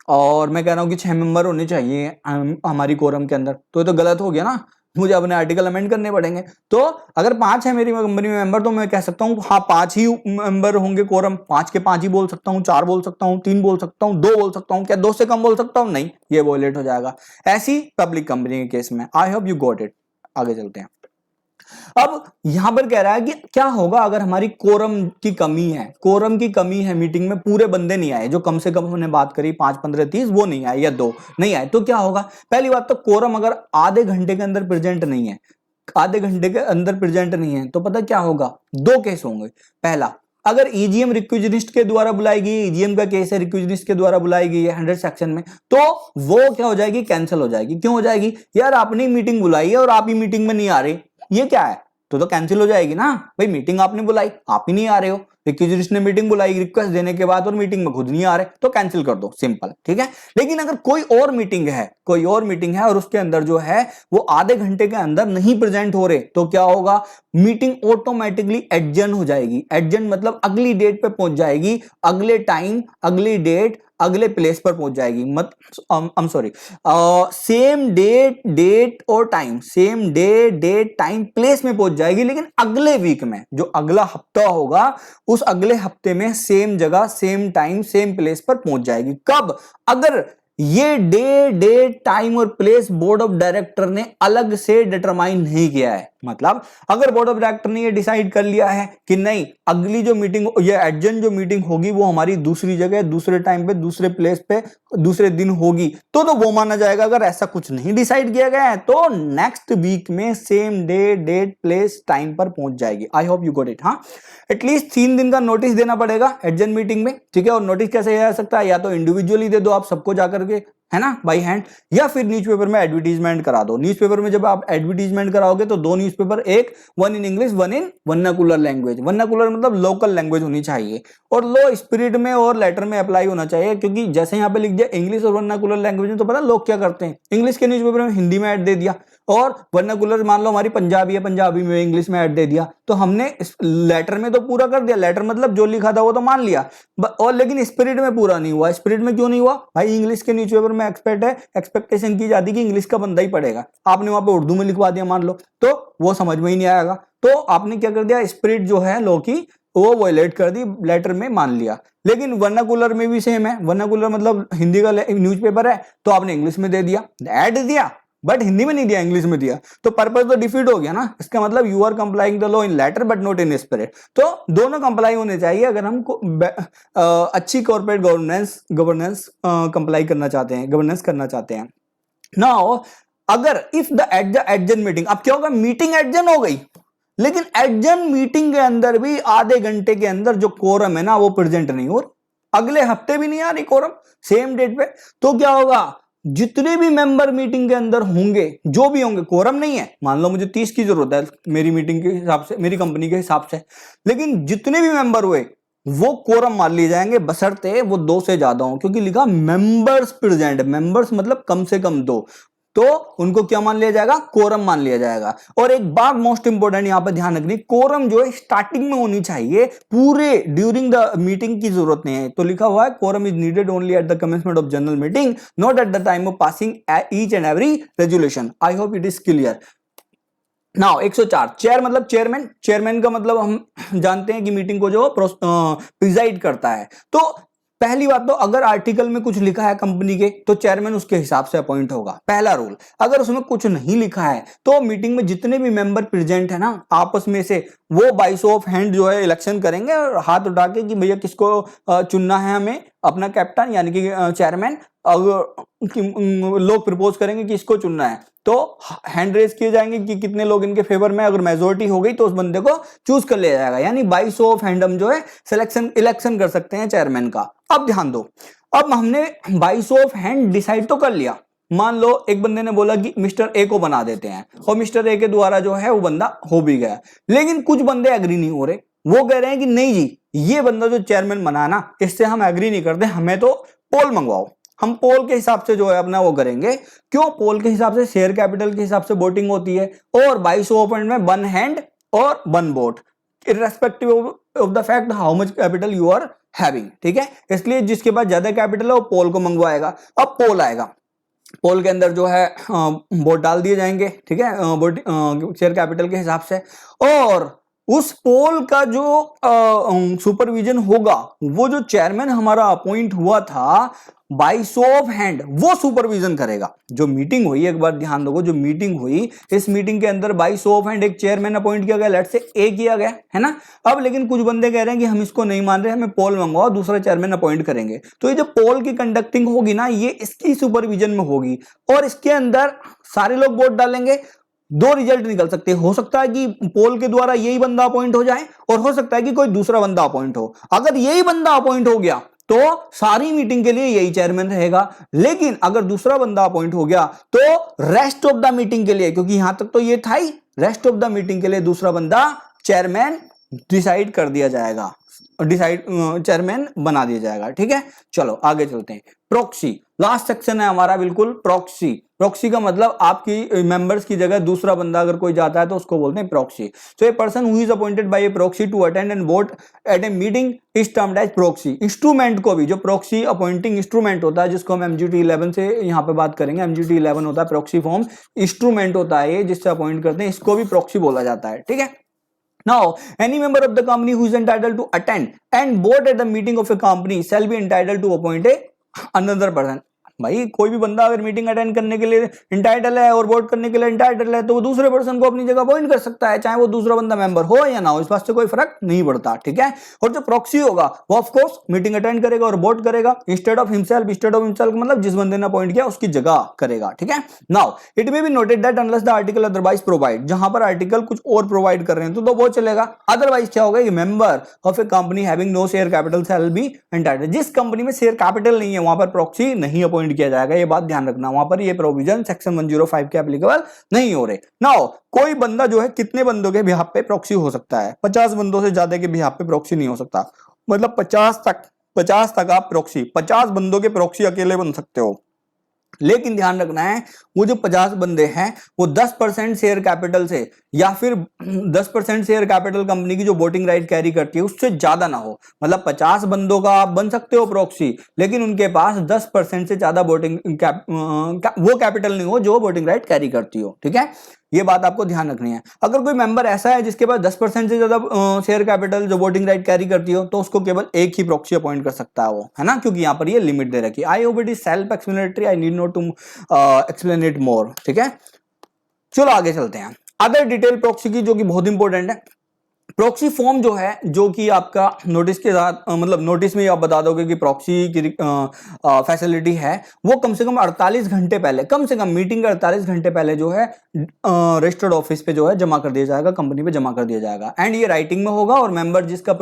और मैं कह रहा हूं कि 6 मेंबर होने चाहिए हमारी कोरम के अंदर, तो ये तो गलत हो गया ना, मुझे अपने आर्टिकल अमेंड करने पड़ेंगे। तो अगर 5 है मेरी कंपनी में मेंबर तो मैं कह सकता हूँ हाँ 5 ही मेंबर होंगे कोरम, 5 के 5 ही बोल सकता हूँ, 4 बोल सकता हूँ, 3 बोल सकता हूँ, 2 बोल सकता हूँ। क्या 2 से कम बोल सकता हूँ? नहीं, ये वॉयलेट हो जाएगा। ऐसी पब्लिक कंपनी के केस में। आई होप यू गॉट इट। आगे चलते हैं। अब यहां पर कह रहा है कि क्या होगा अगर हमारी कोरम की कमी है, मीटिंग में पूरे बंदे नहीं आए, जो कम से कम हमने बात करी 5, 15, 30 वो नहीं आए या 2 नहीं आए, तो क्या होगा? पहली बात तो कोरम अगर आधे घंटे के अंदर प्रेजेंट नहीं है तो पता क्या होगा? 2 केस होंगे। पहला, अगर ईजीएम रिक्विजिनिस्ट के द्वारा बुलाई गई, ईजीएम का केस है, रिक्विजिनिस्ट के द्वारा बुलाई गई है 100 सेक्शन में, तो वो क्या हो जाएगी? कैंसिल हो जाएगी। क्यों हो जाएगी? यार आपने मीटिंग बुलाई है और आप ही मीटिंग में नहीं आ रहे, ये क्या है? तो कैंसिल हो जाएगी ना भाई, मीटिंग आपने बुलाई, आप ही नहीं आ रहे हो, रिक्विजिनिस्ट ने मीटिंग बुलाई रिक्वेस्ट देने के बाद और मीटिंग में खुद नहीं आ रहे, तो कैंसिल कर दो, सिंपल, ठीक है। लेकिन अगर कोई और मीटिंग है और उसके अंदर जो है वो आधे घंटे के अंदर नहीं प्रेजेंट हो रहे, तो क्या होगा? मीटिंग ऑटोमेटिकली एडजर्न हो जाएगी। एडजर्न मतलब अगली डेट पे पहुंच जाएगी, अगले टाइम, अगली डेट, अगले प्लेस पर पहुंच जाएगी। सेम डेट और time, same day date time place में पहुंच जाएगी, लेकिन अगले वीक में जो अगला हफ्ता होगा उस अगले हफ्ते में सेम जगह, सेम टाइम, सेम प्लेस पर पहुंच जाएगी। कब? अगर ये डे डेट टाइम और प्लेस बोर्ड ऑफ डायरेक्टर ने अलग से डिटरमाइन नहीं किया है, मतलब अगर बोर्ड ऑफ डायरेक्टर ने ये डिसाइड कर लिया है कि नहीं, अगली जो मीटिंग, ये एडजन जो मीटिंग होगी वो हमारी दूसरी जगह, दूसरे टाइम पे, दूसरे प्लेस पे, दूसरे दिन होगी, तो वो माना जाएगा। अगर ऐसा कुछ नहीं डिसाइड किया गया है तो नेक्स्ट वीक में same day, date, place, time पर पहुंच जाएगी। I hope you got it. हाँ, एटलीस्ट 3 दिन का नोटिस देना पड़ेगा एडजन मीटिंग में, ठीक है। और नोटिस कैसे दिया जा सकता है, या तो इंडिविजुअली दे दो आप सबको जाकर के, है ना, बाई हैंड, या फिर न्यूज़पेपर में एडवर्टीजमेंट करा दो। न्यूज़पेपर में जब आप एडवर्टीजमेंट कराओगे तो 2 न्यूज़पेपर, एक one in English, one in vernacular language. Vernacular मतलब लोकल लैंग्वेज होनी चाहिए, और लो स्पिरिट में और लेटर में अप्लाई होना चाहिए, क्योंकि जैसे यहाँ पे लिख दिया इंग्लिश और वर्नाकुलर लैंग्वेज में, तो पता लोग क्या करते हैं, इंग्लिश के न्यूज़पेपर में हिंदी में ऐड दे दिया, और वर्नाकुलर मान लो हमारी पंजाबी है, पंजाबी में इंग्लिश में ऐड दे दिया, तो हमने लेटर में तो पूरा कर दिया, लेटर मतलब जो लिखा था वो तो मान लिया, और लेकिन स्पिरिट में पूरा नहीं हुआ। स्पिरिट में क्यों नहीं हुआ भाई, इंग्लिश के न्यूज़पेपर में एक्सपेक्टेशन की जाती कि इंग्लिश का बंदा ही पड़ेगा, आपने वहां पे उर्दू में लिखवा दिया मान लो, तो वो समझ में ही नहीं आएगा। तो आपने क्या कर दिया, स्पिरिट जो है लॉ की वो वायलेट कर दी, लेटर में मान लिया। लेकिन वर्नाकुलर में भी सेम है, वर्नाकुलर मतलब हिंदी का न्यूज़पेपर है तो आपने इंग्लिश में दे दिया, ऐड दिया, बट हिंदी में नहीं दिया, इंग्लिश में दिया, तो पर्पस तो डिफीट हो गया ना। इसका मतलब you are complying the law in letter but not in spirit. तो दोनों कंप्लाई होने चाहिए अगर हम अच्छी कॉर्पोरेट गवर्नेंस कंप्लाई करना चाहते हैं, गवर्नेंस करना चाहते हैं। नाउ अगर इफ द एडजन मीटिंग, अब क्या होगा, मीटिंग एडजन हो गई, लेकिन एडजन मीटिंग के अंदर भी आधे घंटे के अंदर जो कोरम है ना वो प्रेजेंट नहीं हो, अगले हफ्ते भी नहीं आ रही कोरम सेम डेट पे, तो क्या होगा, जितने भी मेंबर मीटिंग के अंदर होंगे, जो भी होंगे, कोरम नहीं है, मान लो मुझे 30 की जरूरत है मेरी मीटिंग के हिसाब से, मेरी कंपनी के हिसाब से, लेकिन जितने भी मेंबर हुए वो कोरम मान लिए जाएंगे, बशर्ते वो 2 से ज्यादा हो, क्योंकि लिखा मेंबर्स प्रेजेंट, मेंबर्स मतलब कम से कम 2, तो उनको क्या मान लिया जाएगा, कोरम मान लिया जाएगा। और एक बात मोस्ट इंपोर्टेंट यहां पर ध्यान रखनी, कोरम जो है स्टार्टिंग में होनी चाहिए, पूरे ड्यूरिंग द मीटिंग की जरूरत नहीं है। तो लिखा हुआ है quorum is needed only at the commencement of general meeting, not at the time of passing each and every resolution. I hope it is clear. Now 104, chair मतलब चेयरमैन। चेयरमैन का मतलब हम जानते हैं कि मीटिंग को जो प्रिजाइड करता है। तो पहली बात तो अगर आर्टिकल में कुछ लिखा है कंपनी के तो चेयरमैन उसके हिसाब से अपॉइंट होगा, पहला रूल। अगर उसमें कुछ नहीं लिखा है तो मीटिंग में जितने भी मेंबर प्रेजेंट है ना, आपस में से वो बाय शो ऑफ हैंड जो है इलेक्शन करेंगे, और हाथ उठा के कि भैया किसको चुनना है हमें अपना कैप्टन यानी कि चेयरमैन, अगर लोग प्रपोज करेंगे कि इसको चुनना है तो हैंड रेज किए जाएंगे कि कितने लोग इनके फेवर में, अगर मेजोरिटी हो गई तो उस बंदे को चूज कर लिया जाएगा, यानी बाय शो ऑफ हैंड हम जो है इलेक्शन कर सकते हैं चेयरमैन का। अब ध्यान दो, अब हमने by show of hand decide तो कर लिया, मान लो एक बंदे ने बोला कि मिस्टर ए को बना देते हैं, और मिस्टर ए के द्वारा जो है वो बंदा हो भी गया, लेकिन कुछ बंदे एग्री नहीं हो रहे, वो कह रहे हैं कि नहीं जी, ये बंदा जो चेयरमैन बना ना, इससे हम एग्री नहीं करते, हमें तो पोल मंगवाओ, हम पोल के हिसाब से जो है अपना वो करेंगे। क्यों, पोल के हिसाब से शेयर कैपिटल के हिसाब से वोटिंग होती है, और बाय शो ऑफ हैंड में वन हैंड और one vote, irrespective of the fact how much capital you are having, ठीक है। इसलिए जिसके पास ज्यादा कैपिटल है वो पोल को मंगवाएगा। अब पोल आएगा, पोल के अंदर जो है वोट डाल दिए जाएंगे, ठीक है, शेयर कैपिटल के हिसाब से, और उस पोल का जो सुपरविजन होगा, वो जो चेयरमैन हमारा अपॉइंट हुआ था बाय शो ऑफ हैंड, वो सुपरविजन करेगा। जो मीटिंग हुई, एक बार ध्यान दो, जो मीटिंग हुई, इस मीटिंग के अंदर बाय शो ऑफ हैंड एक चेयरमैन अपॉइंट किया गया, लेट से ए किया गया, है ना। अब लेकिन कुछ बंदे कह रहे हैं कि हम इसको नहीं मान रहे, हमें पोल मंगवाओ, दूसरा चेयरमैन अपॉइंट करेंगे। तो ये जो पोल की कंडक्टिंग होगी ना, ये इसकी सुपरविजन में होगी, और इसके अंदर सारे लोग वोट डालेंगे। 2 रिजल्ट निकल सकते हैं, हो सकता है कि पोल के द्वारा यही बंदा अपॉइंट हो जाए, और हो सकता है कि कोई दूसरा बंदा अपॉइंट हो। अगर यही बंदा अपॉइंट हो गया तो सारी मीटिंग के लिए यही चेयरमैन रहेगा, लेकिन अगर दूसरा बंदा अपॉइंट हो गया तो रेस्ट ऑफ द मीटिंग के लिए, क्योंकि यहां तक तो ये था ही, रेस्ट ऑफ द मीटिंग के लिए दूसरा बंदा चेयरमैन डिसाइड कर दिया जाएगा, चेयरमैन बना दिया जाएगा, ठीक है। चलो आगे चलते हैं। प्रॉक्सी, लास्ट सेक्शन है हमारा बिल्कुल। प्रॉक्सी, प्रॉक्सी का मतलब आपकी मेंबर्स की जगह दूसरा बंदा अगर कोई जाता है तो उसको बोलते हैं proxy. So a person who is appointed by a proxy to attend and vote at a meeting is termed as proxy. Instrument को भी, जो प्रॉक्सी अपॉइंटिंग इंस्ट्रूमेंट होता है, जिसको हम एमजीटी 11 से यहाँ पे बात करेंगे, एमजीटी 11 होता है प्रॉक्सी फॉर्म, इंस्ट्रूमेंट होता है ये जिससे अपॉइंट करते हैं, इसको भी प्रॉक्सी बोला जाता है, ठीक है। Now, any member of the company who is entitled to attend and vote at the meeting of a company shall be entitled to appoint a another person. भाई कोई भी बंदा अगर मीटिंग अटेंड करने के लिए इंटाइटल है और वोट करने के लिए इंटाइटल है तो वो दूसरे पर्सन को अपनी जगह अपॉइंट कर सकता है, चाहे वो दूसरा बंदा मेंबर हो या ना हो, इस बात से कोई फर्क नहीं पड़ता, ठीक है। और जो प्रॉक्सी होगा वो ऑफ कोर्स मीटिंग अटेंड करेगा और वोट करेगा इंस्टेड ऑफ हिमसेल्फ मतलब जिस बंदे ने अपॉइंट किया उसकी जगह करेगा, ठीक है। Now it may be noted that unless the article otherwise provide, जहां पर आर्टिकल कुछ और प्रोवाइड कर रहे हैं तो वो चलेगा, अदरवाइज क्या होगा, member of a company having no share capital shall be entitled. जिस कंपनी में शेयर कैपिटल नहीं है वहां पर प्रॉक्सी नहीं अपॉइंट किया जाएगा, ये बात ध्यान रखना, वहां पर ये प्रोविजन सेक्शन 105 के एप्लीकेबल नहीं हो रहे। नाउ कोई बंदा जो है कितने बंदों के बिहाफ पे प्रॉक्सी हो सकता है, 50 बंदों से ज्यादा के बिहाफ पे प्रॉक्सी नहीं हो सकता, मतलब 50 तक आप प्रॉक्सी 50 बंदों के प्रॉक्सी अकेले बन सकते हो। लेकिन ध्यान रखना है वो जो 50 बंदे हैं वो 10% शेयर कैपिटल से या फिर 10% शेयर कैपिटल कंपनी की जो वोटिंग राइट कैरी करती है उससे ज्यादा ना हो, मतलब 50 बंदों का आप बन सकते हो प्रॉक्सी लेकिन उनके पास 10% से ज्यादा वोटिंग वो कैपिटल नहीं हो जो वोटिंग राइट कैरी करती हो, ठीक है। ये बात आपको ध्यान रखनी है। अगर कोई मेंबर ऐसा है जिसके पास 10% से ज्यादा शेयर कैपिटल जो वोटिंग राइट कैरी करती हो तो उसको केवल एक ही प्रॉक्सी अपॉइंट कर सकता है वो, है ना, क्योंकि यहां पर ये लिमिट दे रखी है। I hope it is self explanatory, I need not to explain it more, ठीक है। चलो आगे चलते हैं। अदर डिटेल प्रॉक्सी की जो कि बहुत इंपॉर्टेंट है, प्रॉक्सी फॉर्म जो है जो कि आपका नोटिस के साथ मतलब नोटिस में आप बता दोगे कि प्रॉक्सी की फैसिलिटी है वो कम से कम 48 घंटे पहले, कम से कम मीटिंग के 48 घंटे पहले जो है रजिस्टर्ड ऑफिस पे जो है जमा कर दिया जाएगा, कंपनी पे जमा कर दिया जाएगा एंड ये राइटिंग में होगा और मेंबर जिसने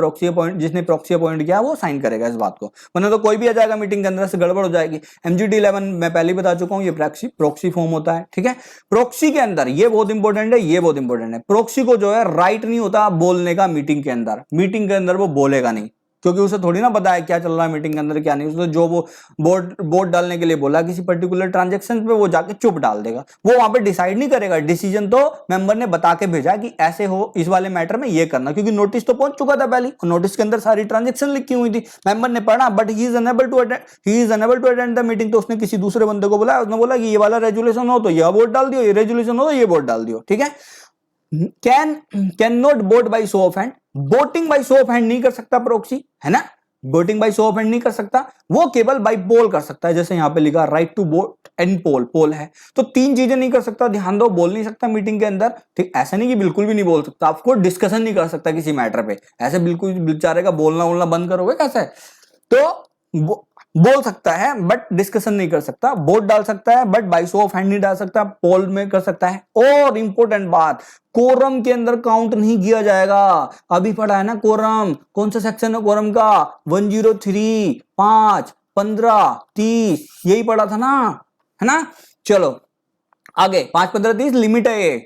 प्रॉक्सी अपॉइंट किया वो साइन करेगा इस बात को, वरना तो कोई भी आ जाएगा मीटिंग के अंदर से गड़बड़ हो जाएगी। MGT 11 मैं पहले ही बता चुका हूं ये प्रॉक्सी फॉर्म होता है, ठीक है। प्रॉक्सी के अंदर ये बहुत इंपॉर्टेंट है, ये बहुत इंपॉर्टेंट है, प्रॉक्सी को जो है राइट नहीं होता बोलने का मीटिंग के अंदर वो बोलेगा नहीं, क्योंकि उसे थोड़ी ना पता है क्या चल रहा है मीटिंग के अंदर क्या नहीं, उसने जो वो बोर्ड डालने के लिए बोला किसी पर्टिकुलर ट्रांजैक्शन पे वो जाके चुप डाल देगा, वो वहां पे डिसाइड नहीं करेगा, डिसीजन तो मेंबर ने बता के भेजा कि ऐसे हो इस वाले मैटर में ये करना, क्योंकि नोटिस तो पहुंच चुका था पहले और नोटिस के अंदर सारी ट्रांजैक्शन लिखी हुई थी, मेंबर ने पढ़ा but he is unable to attend the meeting, तो उसने किसी दूसरे बंदे को बुलाया, उसने बोला कि ये वाला रेजुलेशन हो तो ये वोट डाल दियो, ये रेजुलेशन हो तो ये वोट डाल दियो, ठीक है। Can not vote by show of hand, voting by show of hand नहीं कर सकता प्रॉक्सी, है ना, voting by show of hand नहीं कर सकता, वो केवल बाई पोल कर सकता है, जैसे यहां पे लिखा right to vote and pole है, तो 3 चीजें नहीं कर सकता, ध्यान दो, बोल नहीं सकता मीटिंग के अंदर, ठीक, ऐसा नहीं कि बिल्कुल भी नहीं बोल सकता, आपको डिस्कशन नहीं कर सकता किसी मैटर पे, ऐसे बिल्कुल बेचारे का बोलना बंद करोगे कैसे, तो बोल सकता है बट डिस्कशन नहीं कर सकता, वोट डाल सकता है but by show of hand नहीं डाल सकता, पोल में कर सकता है। और इंपॉर्टेंट बात, कोरम के अंदर काउंट नहीं किया जाएगा, अभी पढ़ा है ना कोरम, कौन सा सेक्शन है कोरम का, 103, 5, 15, 30, यही पढ़ा था ना, है ना। चलो आगे 5, 15, 30 लिमिट है ये,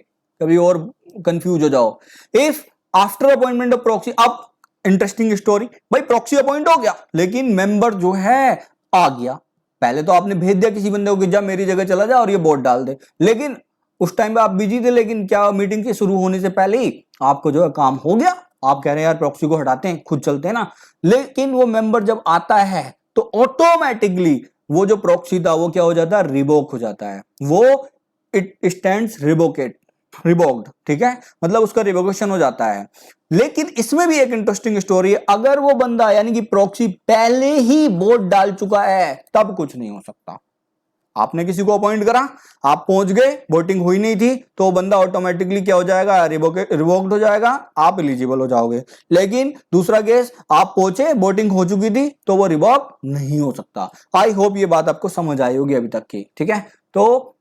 कभी और कंफ्यूज हो जाओ। If after appointment of proxy, अब इंटरेस्टिंग स्टोरी, भाई प्रॉक्सी अपॉइंट हो गया लेकिन मेंबर जो है आ गया, पहले तो आपने भेज दिया किसी बंदे को कि जा मेरी जगह चला जा और ये वोट डाल दे, लेकिन उस टाइम पे आप बिजी थे, लेकिन क्या मीटिंग के शुरू होने से पहले ही आपको जो है काम हो गया, आप कह रहे हैं यार प्रॉक्सी को हटाते हैं खुद चलते हैं ना, लेकिन वो मेंबर जब आता है तो ऑटोमेटिकली वो जो प्रॉक्सी था वो क्या हो जाता है, रिवोक हो जाता है, वो इट स्टैंड्स रिवोक्ड, ठीक है, मतलब उसका रिवोकेशन हो जाता है। लेकिन इसमें भी एक इंटरेस्टिंग स्टोरी है, अगर वो बंदा यानी कि प्रॉक्सी पहले ही वोट डाल चुका है तब कुछ नहीं हो सकता। आपने किसी को अपॉइंट करा, आप पहुंच गए, वोटिंग हुई नहीं थी, तो वो बंदा ऑटोमेटिकली क्या हो जाएगा, रिवोक्ड हो जाएगा, आप एलिजिबल हो जाओगे। लेकिन दूसरा केस, आप पहुंचे, वोटिंग हो चुकी थी, तो वो रिवोक नहीं हो सकता। आई होप ये बात आपको समझ आई होगी अभी तक की, ठीक है। तो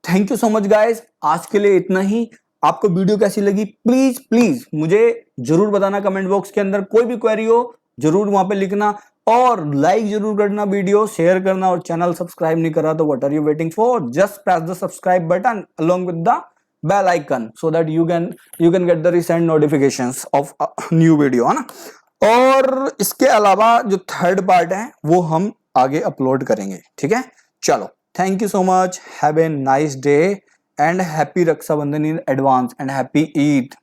thank you so much guys, आज के लिए इतना ही। आपको वीडियो कैसी लगी प्लीज मुझे जरूर बताना कमेंट बॉक्स के अंदर, कोई भी क्वेरी हो जरूर वहां पे लिखना, और लाइक जरूर करना, वीडियो शेयर करना, और चैनल सब्सक्राइब नहीं करा तो what are you waiting for, just press the subscribe button along with the bell icon so that you can get the recent notifications of new video, है ना। और इसके अलावा जो थर्ड पार्ट है वो हम आगे अपलोड करेंगे, ठीक है। चलो thank you so much, have a nice day and happy Rakshabandhan in advance and happy Eid.